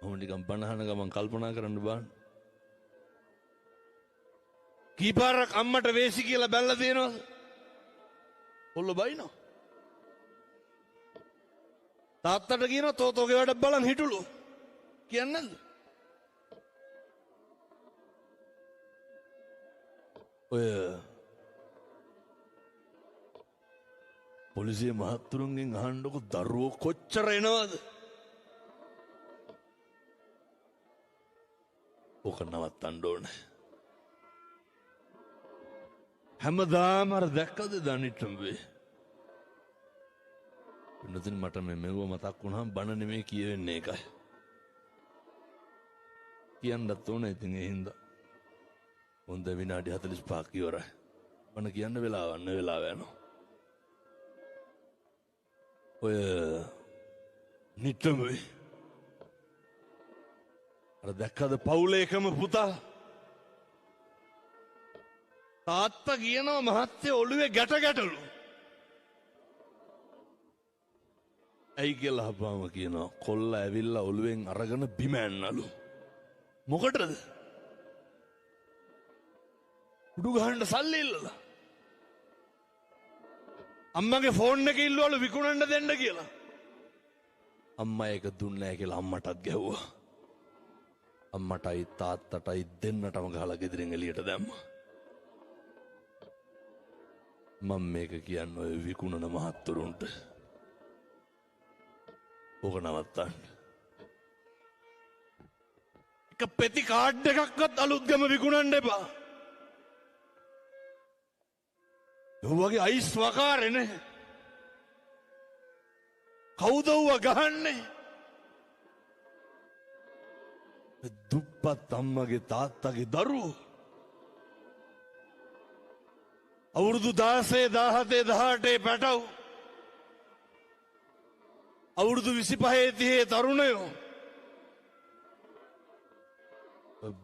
මොහොම නිකන් බණ අහන ගමන් කල්පනා කරන්න බෑ. කී පාරක් අම්මට වේසි කියලා බැලලා තියෙනවද? කොල්ලෝ බයිනෝ. තාත්තට කියනවා තෝතෝගේ වැඩ බලන් හිටුලු. කියන්නේ නැද්ද? ඔය පොලිසිය මහත්තුරුන්ගෙන් අහන්නකො දරුවෝ කොච්චර එනවද? ඕක නවත්තන්න ඕනේ. හැමදාම අර දැක්කද දනිට්ටම්බේ? පින්නතින් මට මෙව මතක් වුණාම බණ නෙමෙයි කියවෙන්නේ ඒකයි. කියන්නත් ඕනේ ඉතින් ඒ හින්දා. හොඳ විනාඩි 45ක් ඉවරයි. බණ කියන්න වෙලාවක් යනවා. ඔය නිට්ටම්බේ අර දැක්කද පවුලේකම පුතා? තාත්තා කියනවා මහත්තයා ඔළුවේ ගැටලු. ඇයි කියලා අහපුවාම කියනවා කොල්ල ඇවිල්ලා ඔළුවෙන් අරගෙන බිම ඇන්නලු. මොකටද? උඩු ගහන්න සල්ලි ඉල්ලලා. අම්මගේ ෆෝන් එක ඉල්ලුවලු විකුණන්න දෙන්න කියලා. අම්මා ඒක දුන්නේ නැහැ කියලා අම්මටත් ගැහුවා. අම්මටයි තාත්තටයි දෙන්නටම ගහලා ගෙදරින් එළියට දැම්මා. මම මේක කියන්නේ ඔය විකුණන මහත්තුරුන්ට. ඕක නවත්තන්න. එක පෙති කාඩ් එකක්වත් අලුත්ගම විකුණන්න එපා. ඒ වගේ අයිස් වකාරනේ. කවුද ඌව ගහන්නේ? දුප්පත් අම්මගේ තාත්තගේ දරුවෝ. අවුරුදු 16 17 18 පැටව්. අවුරුදු 25 30 තරුණයෝ.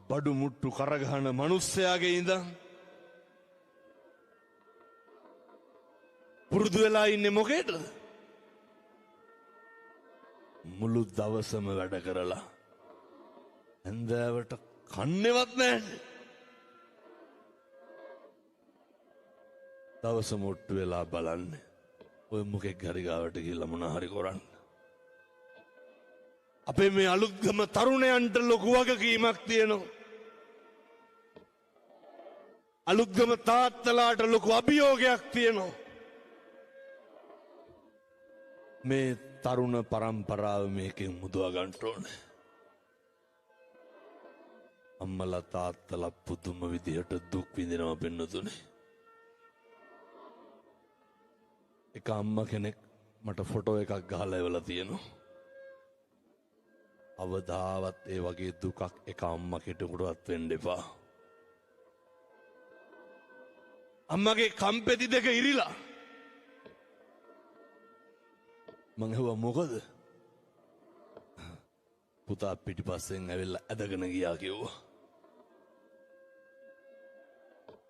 බඩු මුට්ටු කරගහන මිනිස්සයාගේ ඉඳන් පුරුදු වෙලා ඉන්නේ මොකේද? මුළු දවසම වැඩ කරලා හැන්දෑවට කන්නේවත් නැහැ. දවස මොට්ටු වෙලා බලන්නේ ඔය මොකෙක් හරි ගාවට ගිහලා මොනා හරි කරන්න. අපේ මේ අලුත්ගම තරුණයන්ට ලොකු වගකීමක් තියෙනවා. අලුත්ගම තාත්තලාට ලොකු අභියෝගයක් තියෙනවා. මේ තරුණ පරම්පරාව මේකෙන් මුදවා ගන්න ඕනේ. අම්මලා තාත්තලා පුදුම විදිහට දුක් විඳිනවා පින්නතුනේ. එක අම්මා කෙනෙක් මට ෆොටෝ එකක් ගහලා එවලා තියෙනවා. අවදාවත් ඒ වගේ දුකක් එක අම්මා කෙනෙකුටවත් වෙන්න එපා. අම්මගේ කම්පෙති දෙක ඉරිලා. මං ඇහුවා මොකද? පුතා පිටිපස්සෙන් ඇවිල්ලා ඇදගෙන ගියා කිව්වා.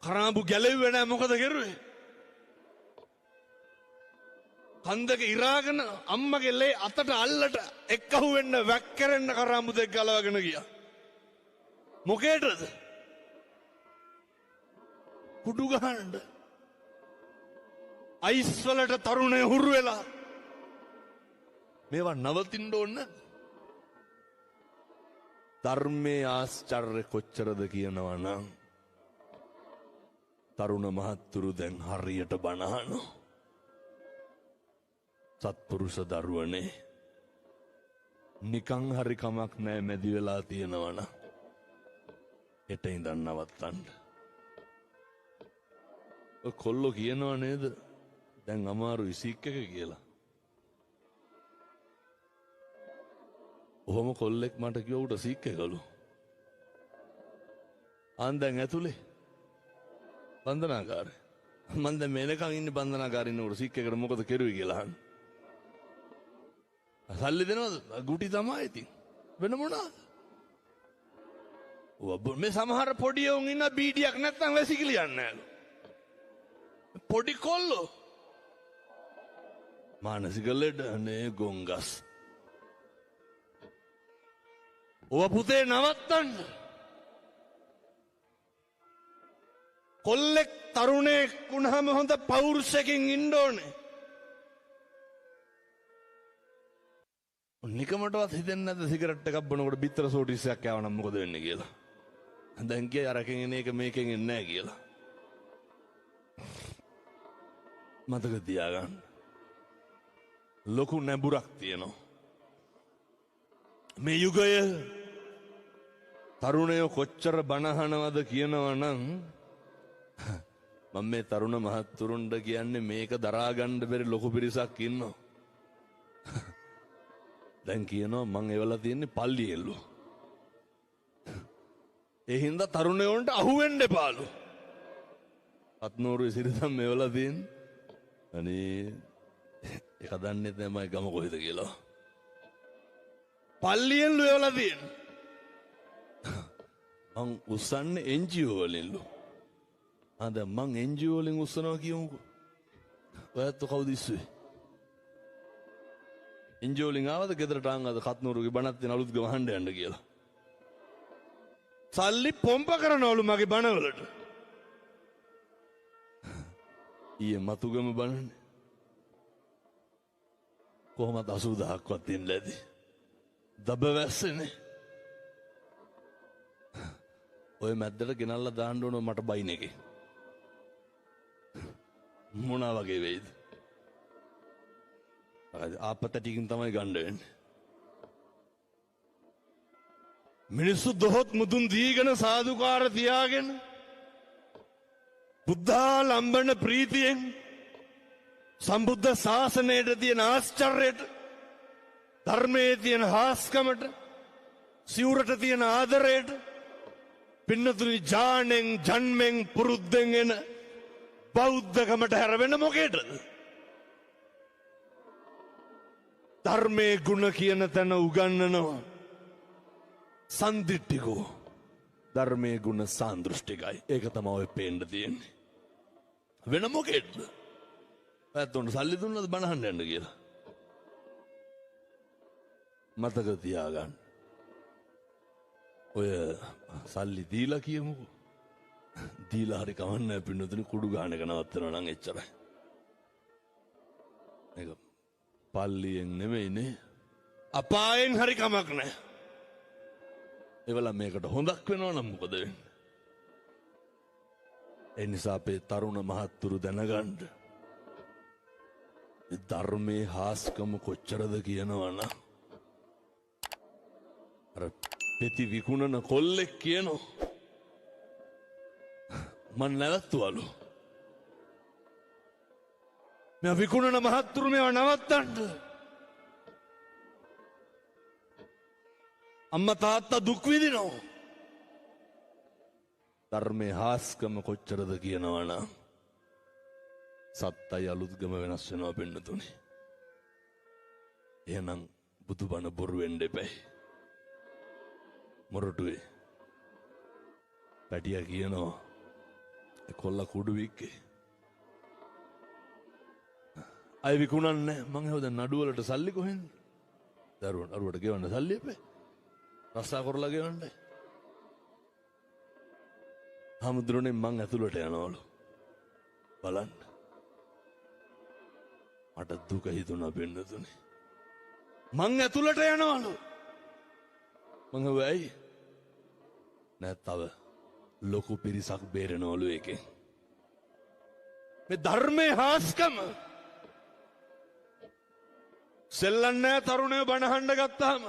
කරාඹු ගැලෙව්වේ නැහැ මොකද කරුවේ? කන්දක ඉරාගෙන අම්මගේ ලේ අතට අල්ලට එක්කහු වෙන්න වැක්කරෙන්න කරාඹු දෙක ගලවගෙන ගියා. මොකේටද? කුඩු ගහන්න. අයිස් වලට තරුණය හුරු වෙලා. මේවා නවතින්න ඕන. ධර්මයේ ආශ්චර්ය කොච්චරද කියනවා නම් තරුණ මහත්තුරු දැන් හරියට බණ අහනවා. සත්පුරුෂ දරුවනේ නිකං හරි කමක් නැහැ මැදි වෙලා තියෙනවනම් හෙට ඉඳන් නවත්තන්න. ඔය කොල්ලෝ කියනවා නේද දැන් අමාරු ඉසික් එක කියලා. ඔහොම කොල්ලෙක් මට කිව්වා උට සික් එකලු. ආන්දන් ඇතුලේ බන්ධනාගාරේ. මම දැන් මේනකන් ඉන්නේ බන්ධනාගාරේ ඉන්නකොට සික් එකට මොකද කෙරුවේ කියලා අහන්න. සල්ලි දෙනවද? ගුටි තමයි ඉතින්. වෙන මොනවාද? ඔබ මේ සමහර පොඩි උන් ඉන්න බීඩියක් නැත්තම් වැසිකිලියන්නේ නෑලු. පොඩි කොල්ලෝ. මානසික ලෙඩ නේ ගොංගස්. ඔව පුතේ නවත්තන්න. කොල්ලෙක් තරුණයෙක් වුණාම හොඳ පෞරුෂයකින් ඉන්න ඕනේ. නිකමටවත් හිතෙන්නේ නැද්ද සිගරට් එකක් බොනකොට බිත්තර සෝටිස්සයක් ආවනම් මොකද වෙන්නේ කියලා? දැන් කිය අරකින් එන එක මේකෙන් එන්නේ නැහැ කියලා. මතක තියාගන්න. ලොකු නැඹුරක් තියෙනවා. මේ යුගය තරුණයෝ කොච්චර බනහනවද කියනවා නම් මම මේ තරුණ මහත්තුරුන්ට කියන්නේ මේක දරා ගන්න බැරි ලොකු පිරිසක් ඉන්නවා. දැන් කියනවා මං එවලා තියෙන්නේ පල්ලියෙල්ලු. ඒ හින්දා තරුණයෝන්ට අහුවෙන්න එපාලු. අත්නෝරුවේ සිරිතම් එවලා තියෙන්නේ. අනේ ඒක දන්නේ නැහැ මම ගම කොහෙද කියලා. පල්ලියෙල්ලු එවලා තියෙන්නේ. මං උස්සන්නේ NGO වලින්ලු. ආ දැන් මං NGO වලින් උස්සනවා කියමුකෝ. ඔයත් කවුද ඉස්සුවේ? NGO වලින් ආවද ගෙදරට ආන්ගාද කත්නෝරුගේ බණත් වෙන අලුත්ගම හඬ යන්න කියලා. සල්ලි පොම්ප කරනවලු මගේ බණවලට. ඊයේ මතුගම බණනේ. කොහොමද 80000ක්වත් දෙන්න ඇති. දබ වැස්සනේ. ඔය මැද්දට ගෙනල්ලා දාන්න ඕන මට බයින් එකේ. මොනවා වගේ වෙයිද? ආපතටිකින් තමයි ගන්න වෙන්නේ. මිනිස්සු දොහොත් මුදුන් දීගෙන සාදුකාර තියාගෙන බුද්ධා ලම්බන ප්‍රීතියෙන් සම්බුද්ධ ශාසනයට තියෙන ආශ්චර්යයට ධර්මයේ තියෙන හාස්කමට සිවුරට තියෙන ආදරයට පින්නතුනි ජානෙන් ජන්මෙන් පුරුද්දෙන් එන බෞද්ධකමට හැරවෙන්න මොකේද? ධර්මයේ ගුණ කියන තැන උගන්වනවා සන්දිට්ඨිකෝ. ධර්මයේ ගුණ සාන්දෘෂ්ටිකයි. ඒක තමයි ඔය පේන්න තියෙන්නේ. වෙන මොකේද? ඇත්තොන්ට සල්ලි දුන්නද බණහන්න යන්න කියලා. මතක තියාගන්න. ඔය සල්ලි දීලා කියමුකෝ. දීලා හරි කවන්නේ පින්නතුනි කුඩු ගහන එක නවත්තනවා නම් එච්චරයි. ඒක පල්ලියෙන් නෙමෙයිනේ. අපායෙන් හරි කමක් නැහැ. ඒවල මේකට හොඳක් වෙනවා නම් මොකද වෙන්නේ? ඒ නිසා අපේ තරුණ මහත්තුරු දැනගන්න. මේ ධර්මයේ හාස්කම කොච්චරද කියනවනම් අර පෙති විකුණන කොල්ලෙක් කියනවා මන් නැවතුවලු. මේ විකුණන මහත්තුරු මේවා නවත්තන්න. අම්මා තාත්තා දුක් විඳිනවා. ධර්මයේ හාස්කම කොච්චරද කියනවනම් සත්තයි අලුත්ගම වෙනස් වෙනවා පින්නතුනි. එහෙනම් බුදුබණ බොරු වෙන්න එපයි. මොරටුවේ පැටියා කියනවා කොල්ල කුඩු වික්කේ අය විකුණන්නේ මං හවද නඩුවලට සල්ලි කොහෙන්ද? දරුවන් අරුවට ගෙවන්න සල්ලි එපේ. රස්සා කරලා ගෙවන්න. හමුදුරනේ මං ඇතුළට යනවලු. බලන්න. මට දුක හිතුණා පින්නතුනි. මං ඇතුළට යනවලු. මං වෙයි. නැත්තව ලොකු පිරිසක් බේරෙනවලු එකෙන්. මේ ධර්මයේ හාස්කම සෙල්ලන්නේ තරුණයෝ බණහඬ ගත්තාම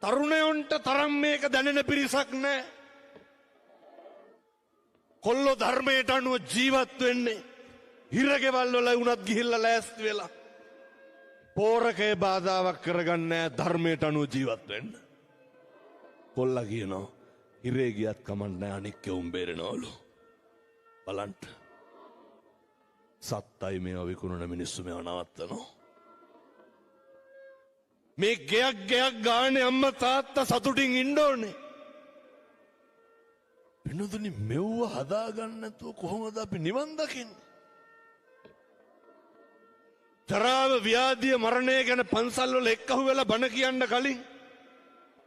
තරුණයන්ට තරම් මේක දැනෙන පිරිසක් නැහැ. කොල්ලෝ ධර්මයට අනුව ජීවත් වෙන්නේ හිරගෙවල් වල වුණත් ගිහිල්ලා ලෑස්ති වෙලා පෝරකේ බාධාවක් කරගන්නේ ධර්මයට අනුව ජීවත් වෙන්න. කොල්ලා කියනවා හිරේ ගියත් කමන්නේ අනික් කෙවුම් බේරෙනවලු. බලන්න. සත්තයි මේවා විකුණන මිනිස්සු මේවා නවත්තනවා. මේ ගෙයක් ගානේ අම්මා තාත්තා සතුටින් ඉන්න ඕනේ. පින්නතුනි මෙව්ව හදාගන්න නැතුව කොහොමද අපි නිවන් දකින්නේ? ජරාව ව්‍යාධිය මරණය ගැන පන්සල් වල එක්කහුව වෙලා බණ කියන්න කලින්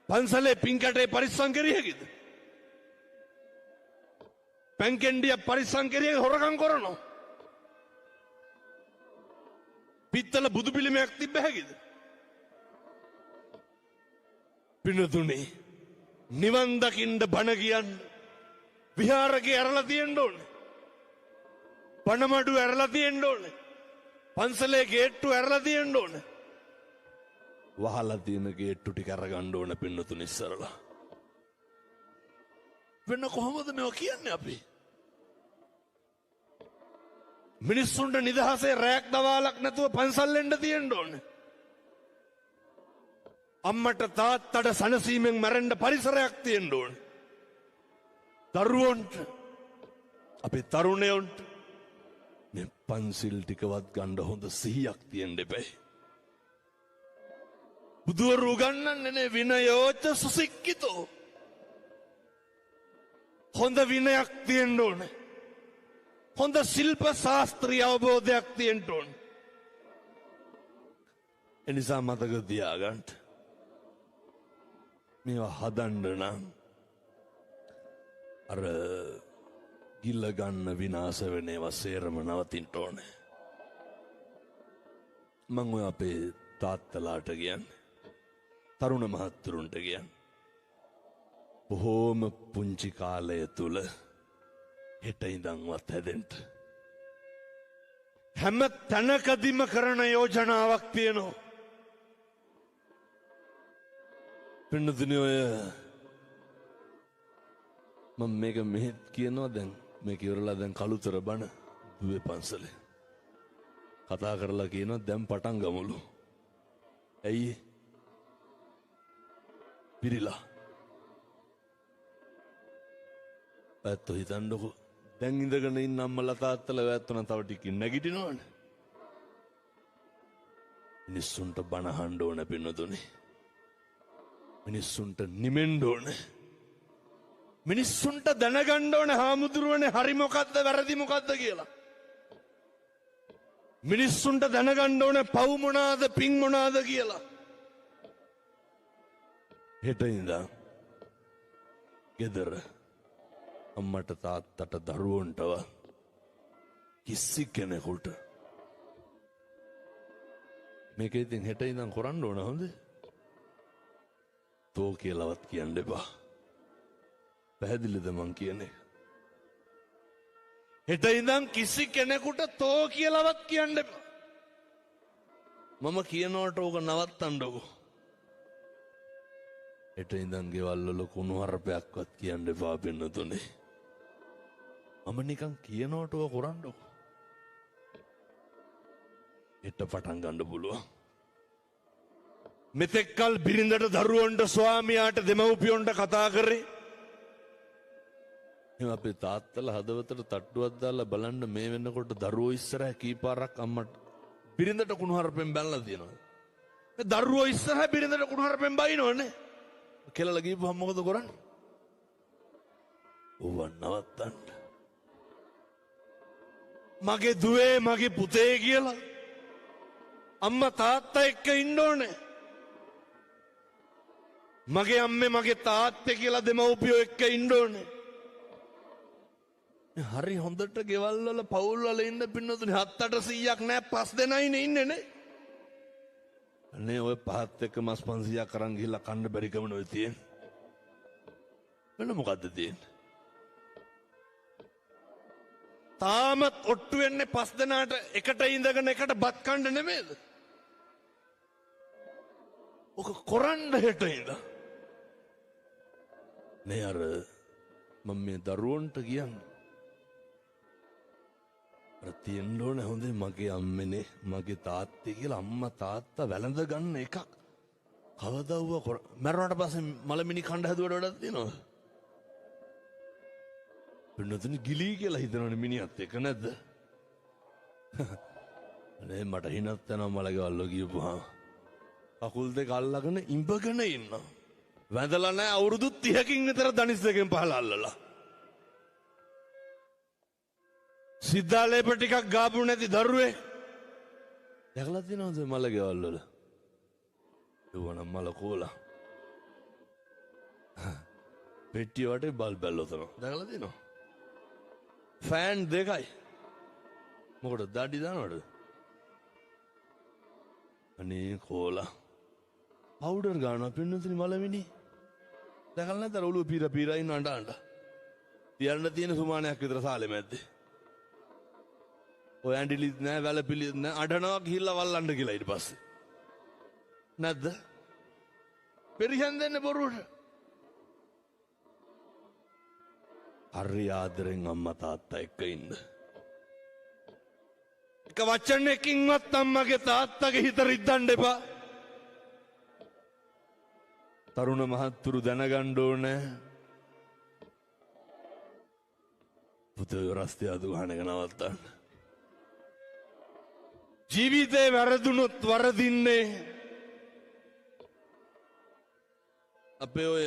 පන්සලේ පින්කටේ පරිස්සම් කරියකද? පැන්කෙන්ඩිය පරිස්සම් කරියක හොරකම් කරනවා. පිත්තල බුදු පිළිමයක් තිබ්බ හැකිද? පින්නතුනි නිවන් දකින්න බණ කියන්න විහාරකේ ඇරලා තියෙන්න ඕනේ. පණමඩු ඇරලා තියෙන්න ඕනේ. පන්සලේ ගේට්ටු ඇරලා තියෙන්න ඕනේ. වහලා තියෙන ගේට්ටු ටික අරගන්න ඕන පින්නතුනි ඉස්සරලා. වෙන කොහොමද මේවා කියන්නේ අපි? මිනිස්සුන්ට නිදහසේ රැයක් දවාලක් නැතුව පන්සල් එන්න තියෙන්න ඕනේ. අම්මට තාත්තට සනසීමෙන් මැරෙන්න පරිසරයක් තියෙන්න ඕනේ. දරුවන්ට අපේ තරුණයන්ට මේ පන්සිල් ටිකවත් ගන්න හොඳ සිහියක් තියෙන්න එපයි. බුදුවරු උගන්වන්නේ විනයෝච සුසික්කිතෝ. හොඳ විනයක් තියෙන්න ඕනේ. හොඳ ශිල්ප ශාස්ත්‍රීය අවබෝධයක් තියෙන්න ඕනේ. එනිසා මතක තියාගන්න. මේවා හදන්න නම් අර ගිල්ල ගන්න විනාශ වෙන ඒවා සේරම නවතින්න ඕනේ. මං ඔය අපේ තාත්තලාට කියන්නේ තරුණ මහත්තුරුන්ට කියන්නේ බොහෝම පුංචි කාලය තුල හෙට ඉඳන්වත් හැදෙන්න හැම තැනකදීම කරන යෝජනාවක් තියෙනවා. පින්නතුනි ඔය මම මේක මෙහෙත් කියනවා දැන් මේක ඉවරලා දැන් කළුතර බණ දුවේ පන්සලේ කතා කරලා කියනවා දැන් පටන් ගමුලු. ඇයි පිරිලා පැත්ත හිතන්නකො දැන් ඉඳගෙන ඉන්න අම්මලා තාත්තලා වැත්තන තව ටිකකින් නැගිටිනවනේ. මිනිස්සුන්ට බණ අහන්න ඕන පින්නතුනේ. මිනිස්සුන්ට නිමෙන්න ඕනේ. මිනිස්සුන්ට දැනගන්න ඕනේ හාමුදුරුවනේ හරි මොකද්ද වැරදි මොකද්ද කියලා. මිනිස්සුන්ට දැනගන්න ඕනේ පව් මොනවාද පින් මොනවාද කියලා. හෙට ඉඳන් ගෙදර අම්මට තාත්තට දරුවන්ටව කිසි කෙනෙකුට මේක ඉතින් හෙට ඉඳන් කරන්න ඕන හොඳ තෝ කියලාවත් කියන්න එපා. පැහැදිලිද මං කියන්නේ? හෙට ඉඳන් කිසි කෙනෙකුට තෝ කියලාවත් කියන්න එපා. මම කියනවට ඕක නවත්තන්නකෝ. හෙට ඉඳන් ගෙවල් වල කුණු හරපයක්වත් කියන්න එපා පින්නතුනේ. මම නිකන් කියනවට ඕක කරන්නකෝ. හෙට පටන් ගන්න පුළුවන්. මෙතෙක්කල් බිරිඳට දරුවන්ට ස්වාමියාට දෙමව්පියොන්ට කතා කරේ එහෙනම් අපේ තාත්තලා හදවතට තට්ටුවක් දාලා බලන්න මේ වෙනකොට දරුවෝ ඉස්සරහ කීපාරක් අම්මට බිරිඳට කුණුහරුපෙන් බැලලා තියෙනවා. මේ දරුවෝ ඉස්සරහ බිරිඳට කුණුහරුපෙන් බයිනෝනේ. කෙලලා ගිහුවම මොකද කරන්නේ? ඕව නවත්තන්න. මගේ දුවේ මගේ පුතේ කියලා අම්මා තාත්තා එක්ක ඉන්න ඕනේ. මගේ අම්මේ මගේ තාත්තේ කියලා දෙමව්පියෝ එක්ක ඉන්න ඕනේ. හරි හොඳට ගෙවල් වල පවුල් වල ඉන්න පින්නතුනි 7-800ක් නෑ 5 දෙනයිනේ ඉන්නේ නේ. අනේ ඔය පහත් එක්ක මස් 500ක් අරන් ගිහිල්ලා කන්න බැරි කම නෝ තියෙන්නේ. වෙන මොකද්ද තියෙන්නේ? තාමත් ඔට්ටු වෙන්නේ 5 දෙනාට එකට ඉඳගෙන එකට බත් කන්න නෙමෙයිද? ඔක කොරන්න හෙට ඉඳ. නේ අර මම මේ දරුවන්ට කියන්නේ තියෙන්න ඕනේ හොඳේ මගේ අම්මනේ මගේ තාත්තේ කියලා අම්මා තාත්තා වැළඳ ගන්න එකක් කවදාව මැරුණාට පස්සේ මලමිනි කණ්ඩ හැදුවට වඩා තියෙනවද? පින්නතුනි ගිලී කියලා හිතනවනේ මිනිහත් එක නැද්ද? අනේ මට හිනත් යනවා මලකවල්ල ගියපුවාම කකුල් දෙක අල්ලගෙන ඉඹගෙන ඉන්නවා. වැඳලා නැහැ අවුරුදු 30කින් විතර දනිස් දෙකෙන් පහල අල්ලලා. සිද්ධාලේප ටිකක් ගාපු නැති දරුවේ දැකලා තියෙනවද මල ගෙවල් වල? ඒවනම් මල කෝලා පෙට්ටිය වටේ බල් බැලුවතන දැකලා තියෙනවද? ෆෑන් දෙකයි මොකටද දාඩි දානවද? අනේ කෝලා පවුඩර් ගන්නවා පින්නතුනි මලමිනි දැකලා නැතර ඔළුව පීර ඉන්න අඬ තියන්න තියෙන සුමානයක් විතර සාලේ මැද්දේ ඔය ඇඬිලිත් නෑ වැලපිලිත් නෑ අඬනවා ගිහිල්ලා වල්ලන්න කියලා ඊට පස්සේ නැද්ද? පෙරියන් දෙන්නේ බොරුවට. හරි ආදරෙන් අම්මා තාත්තා එක්ක ඉන්න. එක වචනයකින්වත් අම්මගේ තාත්තගේ හිත රිද්දන්න එපා. තරුණ මහත්තුරු දැනගන්න ඕනේ. පුතේ රස්තිය අදු ගහන එක නවත්තන්න. ජීවිතේ වැරදුනොත් වරදින්නේ අපේ ඔය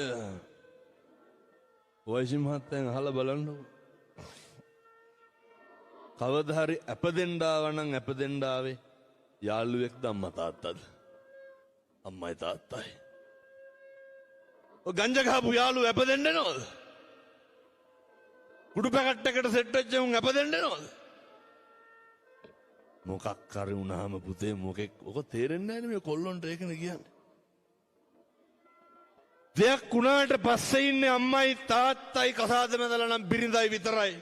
වයිසි මහත්තයන් අහලා බලන්නකො. කවදා හරි අපදෙන්න ආවනම් අපදෙන්න ආවේ යාළුවෙක්ද අම්මා තාත්තද? අම්මයි තාත්තයි. ඔය ගංජා ගහපු යාළුවෝ අපදෙන්න නෝද? කුඩු පැකට්ටකට සෙට් වෙච්ච උන් අප දෙන්න නෝද? මොකක් කරි වුණාම පුතේ මොකෙක් ඔක තේරෙන්නේ නැහැ මේ කොල්ලොන්ට ඒකනේ කියන්නේ. දෙයක් වුණාට පස්සේ ඉන්නේ අම්මයි තාත්තයි කසාද මැදලා නම් බිරිඳයි විතරයි.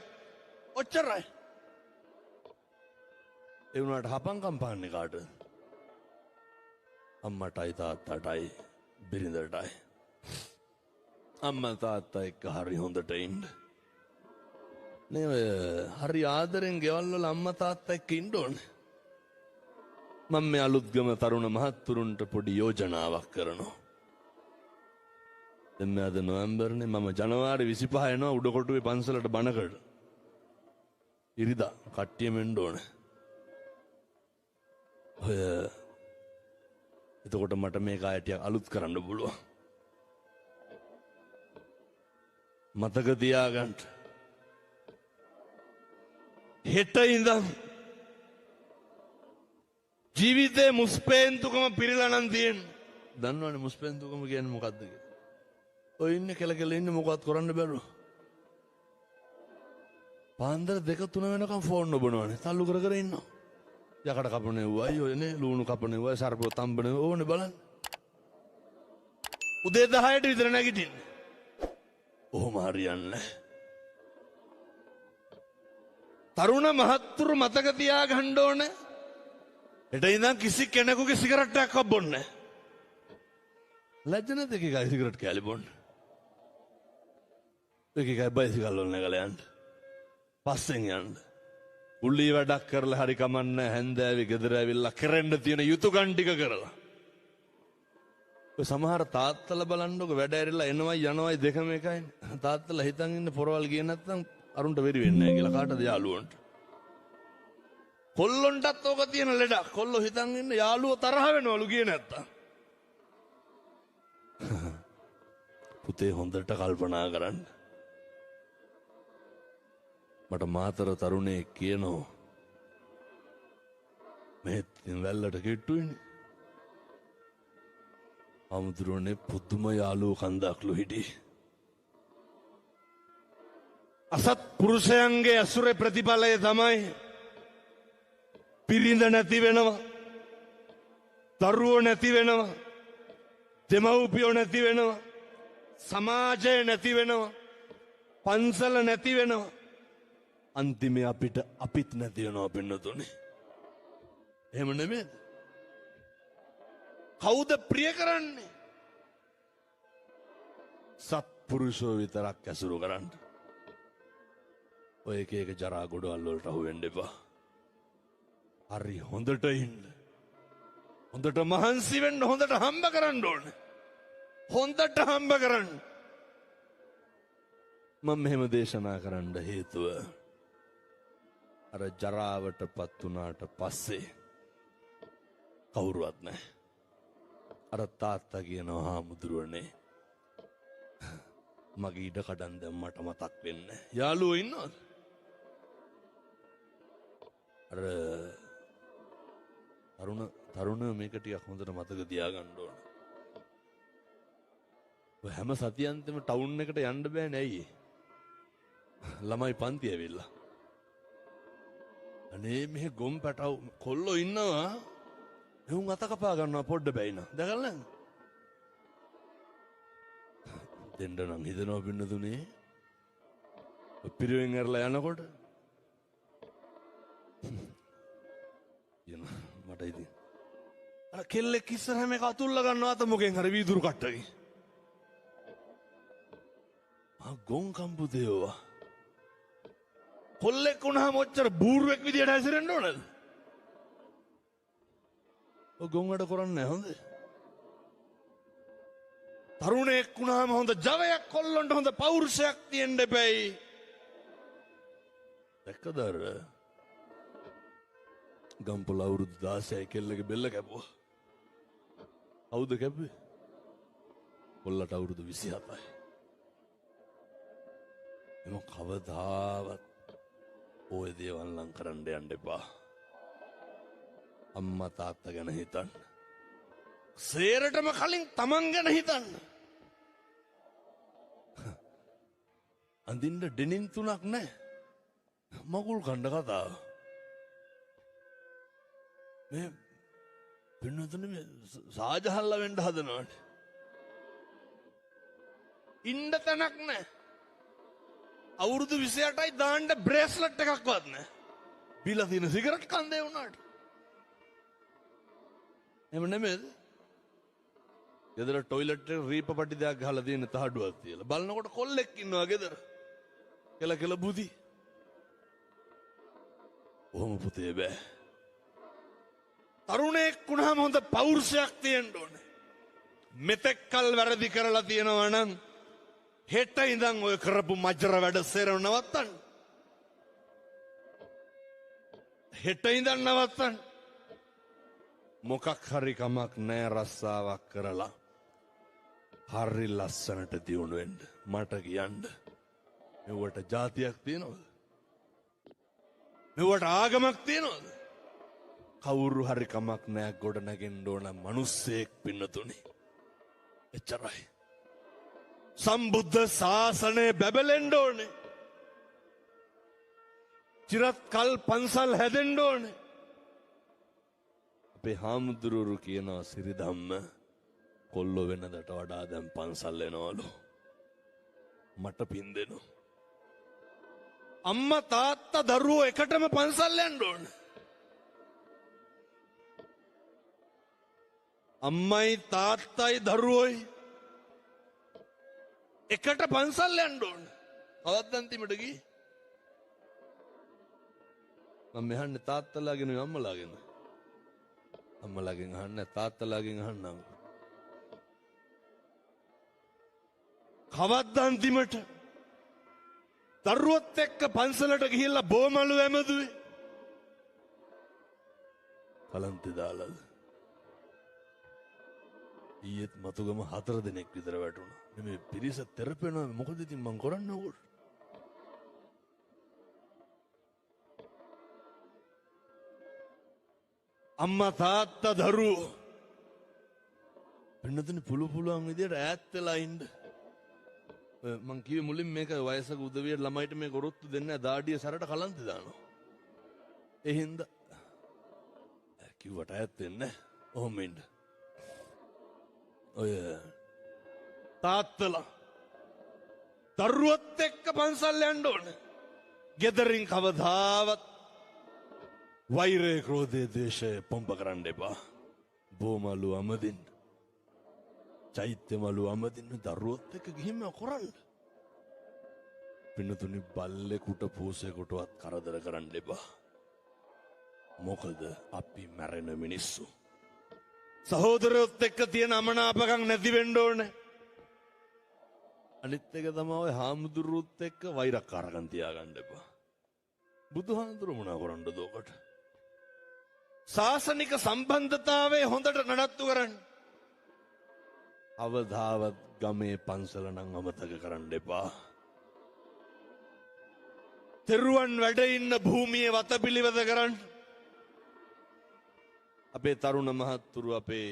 ඔච්චරයි. ඒ වුණාට හපංකම් පාන්නේ කාටද? අම්මටයි තාත්තටයි බිරිඳටයි. අම්මා තාත්තා එක්ක හරි හොඳට ඉන්න. නේ ඔය හරි ආදරෙන් ගෙවල් වල අම්මා තාත්තා එක්ක ඉන්න ඕනේ. මම මේ අලුත්ගම තරුණ මහත්තුරුන්ට පොඩි යෝජනාවක් කරනවා. දැන් මේ අද නොවැම්බර්නේ මම ජනවාරි 25 එනවා උඩකොටුවේ පන්සලට බණකට. ඉරිදා කට්ටියම එන්න ඕනේ. ඔය එතකොට මට මේක ආයෙත් අලුත් කරන්න පුළුවන්. මතක තියාගන්න. හෙට ඉඳන් ජීවිතේ මුස්පේන්තුකම පිරීලා නම් තියෙන්නේ. දන්නවනේ මුස්පේන්තුකම කියන්නේ මොකක්ද කියලා. ඔය ඉන්නේ කෙල ඉන්නේ මොකවත් කරන්න බැරුව. පාන්දර 2-3 වෙනකම් ෆෝන් නොබනවනේ. තල්ලු කර කර ඉන්නවා. යකඩ කපනේ වයි ඔයනේ ලුණු කපනේ වයි සර්පෝ තම්බනේ ඕනේ බලන්න. උදේ 10ට විතර නැගිටින්නේ. ඔහොම හරියන්නේ. තරුණ මහත්තුරු මතක තියාගන්න ඕනේ. හෙට ඉඳන් කිසි කෙනෙකුගේ සිගරට් එකක් බොන්නේ නැහැ. ලැජ්ජ නැද්ද එකයි සිගරට් කෑලි බොන්න? එකයි බයිසිකල් වල නැගලා යන්න. පස්සෙන් යන්න. උල්ලි වැඩක් කරලා හරි කමන්නේ හැන්දෑවි ගෙදර ඇවිල්ලා කරන්න තියෙන යුතුයකම් ටික කරලා. ඔය සමහර තාත්තලා බලන්නකො වැඩ ඇරිලා එනවයි යනවයි දෙකම එකයි. තාත්තලා හිතන් ඉන්න පොරවල් ගියේ නැත්නම් අරුන්ට වෙරි වෙන්නේ නැහැ කියලා කාටද යාළුවන්ට. කොල්ලොන්ටත් ඕක තියෙන ලෙඩක්. කොල්ලෝ හිතන් ඉන්න යාළුවෝ තරහ වෙනවලු ගියේ නැත්තම්. පුතේ හොඳට කල්පනා කරන්න. මට මාතර තරුණේ කියනවා මේ වැල්ලට කිට්ටුයිනේ. අමුතුරනේ පුදුම යාළුවෝ කන්දක්ලු හිටියේ. අසත් පුරුෂයන්ගේ අසුරේ ප්‍රතිඵලය තමයි පිරිඳ නැති වෙනවා, දරුවෝ නැති වෙනවා, දෙමව්පියෝ නැති වෙනවා, සමාජය නැති වෙනවා, පන්සල නැති වෙනවා. අන්තිමේ අපිත් නැති වෙනවා පින්නතුනේ. එහෙම නෙමෙයිද? කවුද ප්‍රිය කරන්නේ? සත්පුරුෂෝ විතරක් ඇසුරු කරන්න. ඔය එක ජරා ගොඩවල් වලට අහු වෙන්න එපා. හරි හොඳට ඉන්න. හොඳට මහන්සි වෙන්න, හොඳට හම්බ කරන්න ඕනේ. හොඳට හම්බ කරන්න. මම මෙහෙම දේශනා කරන්න හේතුව අර ජරාවටපත් වුණාට පස්සේ කවුරුවත් නැහැ. අර තාත්තා කියනවා හාමුදුරුවනේ මගේ ඉඩ කඩන් දැන් මට මතක් වෙන්නේ. යාළුවෝ ඉන්නවද? අර තරුණ මේක ටිකක් හොඳට මතක තියාගන්න ඕන. ඔය හැම සතියන්තෙම ටවුන් එකට යන්න බෑනේ ඇයි? ළමයි පන්ති ඇවිල්ලා. අනේ මෙහෙ ගොම් පැටව කොල්ලෝ ඉන්නවා. එහුන් අත කපා ගන්නවා පොඩ්ඩ බැයින. දැකලා නැද්ද? දෙන්න නම් හිතනවා පින්නතුනේ. පිරිවෙන් ඇරලා යනකොට මට ඉතින් අර කෙල්ලෙක් ඉස්සරහම එක අතුල්ලා ගන්නවා අත මොකෙන් හරි වීදුරු කට්ටකින්. ගොන් කම්පුතේවා. කොල්ලෙක් වුණාම ඔච්චර බූරුවෙක් විදියට හැසිරෙන්න ඕනද? ඔය ගොන් වැඩ කරන්නේ නැහැ හොඳේ. තරුණයෙක් වුණාම හොඳ ජවයක් කොල්ලොන්ට හොඳ පෞරුෂයක් තියෙන්න එපැයි. දැක්කද අර ගම්පොළ අවුරුදු 16 කෙල්ලගේ බෙල්ල කැපුවා. කවුද කැපුවේ? කොල්ලට අවුරුදු 27යි. එම කවදාවත් ඔය දේවල් නම් කරන්න යන්න එපා. අම්මා තාත්තා ගැන හිතන්න. සේරටම කලින් තමන් ගැන හිතන්න. අඳින්න ඩෙනිම් 3ක් නැහැ. මගුල් කණ්ඩ කතාව. මේ පින්නතුනේ මේ සාජහල්ල වෙන්න හදනවානේ. ඉන්න තැනක් නැහැ. අවුරුදු 28යි දාන්න බ්‍රේස්ලට් එකක්වත් නැහැ. බිලා තියෙන සිගරට් කන්දේ වුණාට. එහෙම නෙමෙයිද? ගෙදර ටොයිලට් එකේ රීප පටි දෙයක් ගහලා තියෙන තහඩුවක් තියලා. බලනකොට කොල්ලෙක් ඉන්නවා ගෙදර. කෙල බුදි. ඔහොම පුතේ බෑ. තරුණයෙක් වුණාම හොඳ පෞරුෂයක් තියෙන්න ඕනේ. මෙතෙක් කල් වැරදි කරලා තියෙනවා නම් හෙට ඉඳන් ඔය කරපු මජර වැඩ සේරව නවත්තන්න. හෙට ඉඳන් නවත්තන්න. මොකක් හරි කමක් නෑ රස්සාවක් කරලා හරි ලස්සනට දියුණු වෙන්න. මට කියන්න මෙවට ජාතියක් තියෙනවද? මෙවට ආගමක් තියෙනවද? කවුරු හරි කමක් නෑ ගොඩ නැගෙන්න ඕන මිනිස්සෙක් පින්නතුනි. එච්චරයි. සම්බුද්ධ ශාසනය බැබලෙන්න ඕනේ. චිරත් කල් පන්සල් හැදෙන්න ඕනේ. අපේ හාමුදුරුවරු කියනවා සිරිධම්ම කොල්ලෝ වෙනදට වඩා දැන් පන්සල් එනවලු. මට පින් දෙනවා. අම්මා තාත්තා දරුවෝ එකටම පන්සල් යන්න ඕනේ. අම්මයි තාත්තයි දරුවෝයි එකට පන්සල් යන්න ඕන. කවද්ද අන්තිමට ගියේ? මම මෙහන්නේ තාත්තලාගෙන අම්මලාගෙන. අම්මලාගෙන් අහන්න තාත්තලාගෙන් අහන්නම්. කවද්ද අන්තිමට දරුවොත් එක්ක පන්සලට ගිහිල්ලා බෝමලු ඇමදුවේ? කලන්තේ දාලාද? ඊයේත් මතුගම 4 දෙනෙක් විතර වැටුණා. මේ පිරිස තෙරපෙනවා. මොකද ඉතින් මං කරන්නේ උගොත්? අම්මා තාත්තා දරුවෝ වෙනතන පුළුවන් විදියට ඈත් වෙලා ඉන්න. මං කිව්වේ මුලින් මේක වයසක උදවියට ළමයිට මේ කරොත්තු දෙන්නේ නැහැ. දාඩිය සැරට කලන්තේ දානවා. ඒ හින්දා කිව්වට ඈත් වෙන්නේ නැහැ. ඔහොම ඉන්න. ඔය තාත්තලා දරුවොත් එක්ක පන්සල් යන්න ඕන. ගෙදරින් කවදාවත් වෛරය ක්‍රෝධය ද්වේෂය පොම්ප කරන්න එපා. බෝමලු අමදින්න, චෛත්‍යමලු අමදින්න දරුවොත් එක්ක ගිහින් කරන්න. පින්නතුනි බල්ලෙකුට පූසෙකුටවත් කරදර කරන්න එපා. මොකද අපි මැරෙන මිනිස්සු. සහෝදරයොත් එක්ක තියෙන අමනාපකම් නැති වෙන්න ඕනේ. අනිත් එක තමයි ඔය හාමුදුරුවොත් එක්ක වෛරක්කාරකම් තියාගන්න එපා. බුදුහාමුදුරුවෝ මොනවා කරන්නද ඔකට? ශාසනික සම්බන්ධතාවය හොඳට නඩත්තු කරන්න. අවදාවත් ගමේ පන්සල නම් අමතක කරන්න එපා. තෙරුවන් වැඩ ඉන්න භූමියේ වතපිලිවෙත කරන්න. අපේ තරුණ මහත්තුරු අපේ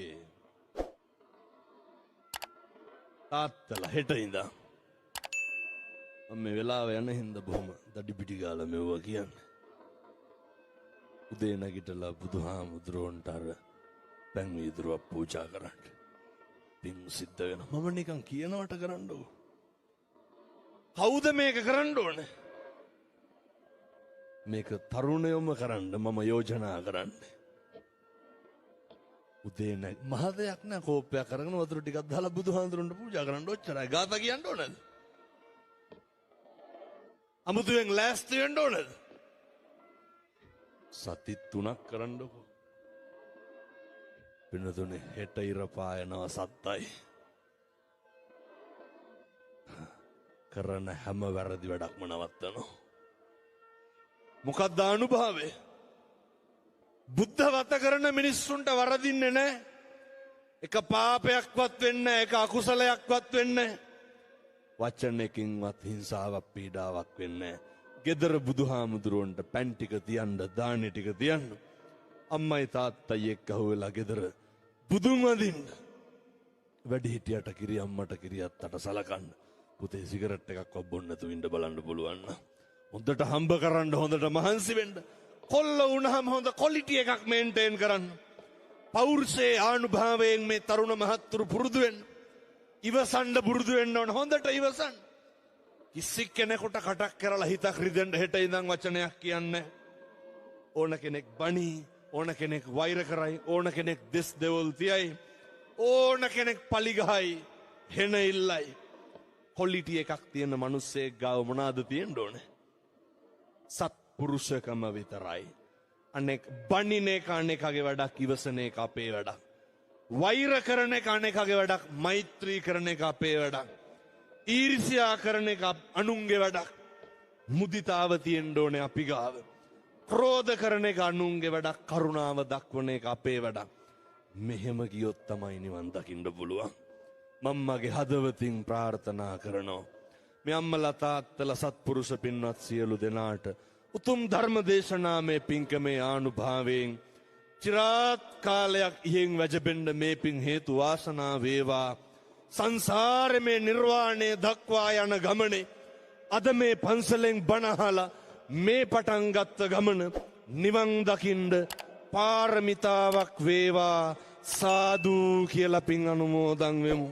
තාත්තලා හෙට ඉඳන් මම මේ වෙලාව යන හින්දා බොහොම දඩි පිටි ගාලා මෙවුවා කියන්නේ. උදේ නැගිටලා බුදුහාමුදුරුවන්ට අර පැන් වීදුරුවක් පූජා කරන්න. පින් සිද්ධ වෙනවා. මම නිකන් කියනවට කරන්නෝ. කවුද මේක කරන්න ඕනේ? මේක තරුණයොම කරන්න මම යෝජනා කරන්නේ. උදේ නැග මහ දෙයක් නෑ, කෝප්පයක් අරගෙන වතුර ටිකක් දාලා බුදුහාමුදුරන්ට පූජා කරන්න ඔච්චරයි. ගාථා කියන්න ඕනද? අමුතුවෙන් ලෑස්ති වෙන්න ඕනද? සති 3ක් කරන්නකෝ. පින්නතුනේ හෙට ඉර පායනවා සත්තයි. කරන හැම වැරදි වැඩක්ම නවත්තනවා. මොකක්ද අනුභවය? බුද්ධ වත කරන මිනිස්සුන්ට වරදින්නේ නැහැ. එක පාපයක්වත් වෙන්නේ නැහැ, එක අකුසලයක්වත් වෙන්නේ නැහැ. වචනකින්වත් හිංසාවක් පීඩාවක් වෙන්නේ නැහැ. ගෙදර බුදුහාමුදුරුවන්ට පැන් ටික තියන්න, දානි ටික තියන්න. අම්මයි තාත්තයි එක්ක අහුවෙලා ගෙදර බුදුන් වඳින්න. වැඩි හිටියට කිරි අම්මට කිරි අත්තට සලකන්න. පුතේ සිගරට් එකක් බොන්න නැතුව ඉන්න බලන්න පුළුවන් නම් හොඳට හම්බ කරන්න හොඳට මහන්සි වෙන්න කොල්ල වුණාම හොඳ ක්වොලිටි එකක් මේන්ටේන් කරන්න පෞරුෂයේ ආනුභාවයෙන් මේ තරුණ මහත්තුරු පුරුදු වෙන්න ඉවසන්න පුරුදු වෙන්න ඕන හොඳට ඉවසන්න කිසි කෙනෙකුට කටක් කරලා හිතක් රිදෙන්න හෙට ඉඳන් වචනයක් කියන්නේ ඕන කෙනෙක් බණී ඕන කෙනෙක් වෛර කරයි ඕන කෙනෙක් දෙස් දෙවොල් තියයි ඕන කෙනෙක් පලිගහයි හෙන ඉල්ලයි කොලිටි එකක් තියෙන මිනිස්සෙක් ගාව මොනවාද තියෙන්න ඕනේ සත්පුරුෂකම විතරයි අනෙක් බණින එක අනෙකගේ වැඩක් ඉවසන එක අපේ වැඩක් වෛර කරන එක අනෙකගේ වැඩක් මෛත්‍රී කරන එක අපේ වැඩක් ඊර්ෂ්‍යා කරන එක අනුන්ගේ වැඩක් මුදිතාව තියෙන්න ඕනේ අපි ගාව ක්‍රෝධ කරන එක අනුන්ගේ වැඩක් කරුණාව දක්වන එක අපේ වැඩක් මෙහෙම ගියොත් තමයි නිවන් දකින්න පුළුවන් මම මගේ හදවතින් ප්‍රාර්ථනා කරනවා මේ අම්මලා තාත්තලා සත්පුරුෂ පින්වත් සියලු දෙනාට උතුම් ධර්ම දේශනාමේ පින්කමේ ආනුභාවයෙන් චිරාත් කාලයක් ඉහෙන් වැජබෙන්න මේ පින් හේතු වාසනා වේවා සංසාරේ මේ නිර්වාණය දක්වා යන ගමනේ අද මේ පන්සලෙන් බණ අහලා මේ පටන් ගත්ත ගමන නිවන් දකින්න පාරමිතාවක් වේවා සාදු කියලා පින් අනුමෝදන් වෙමු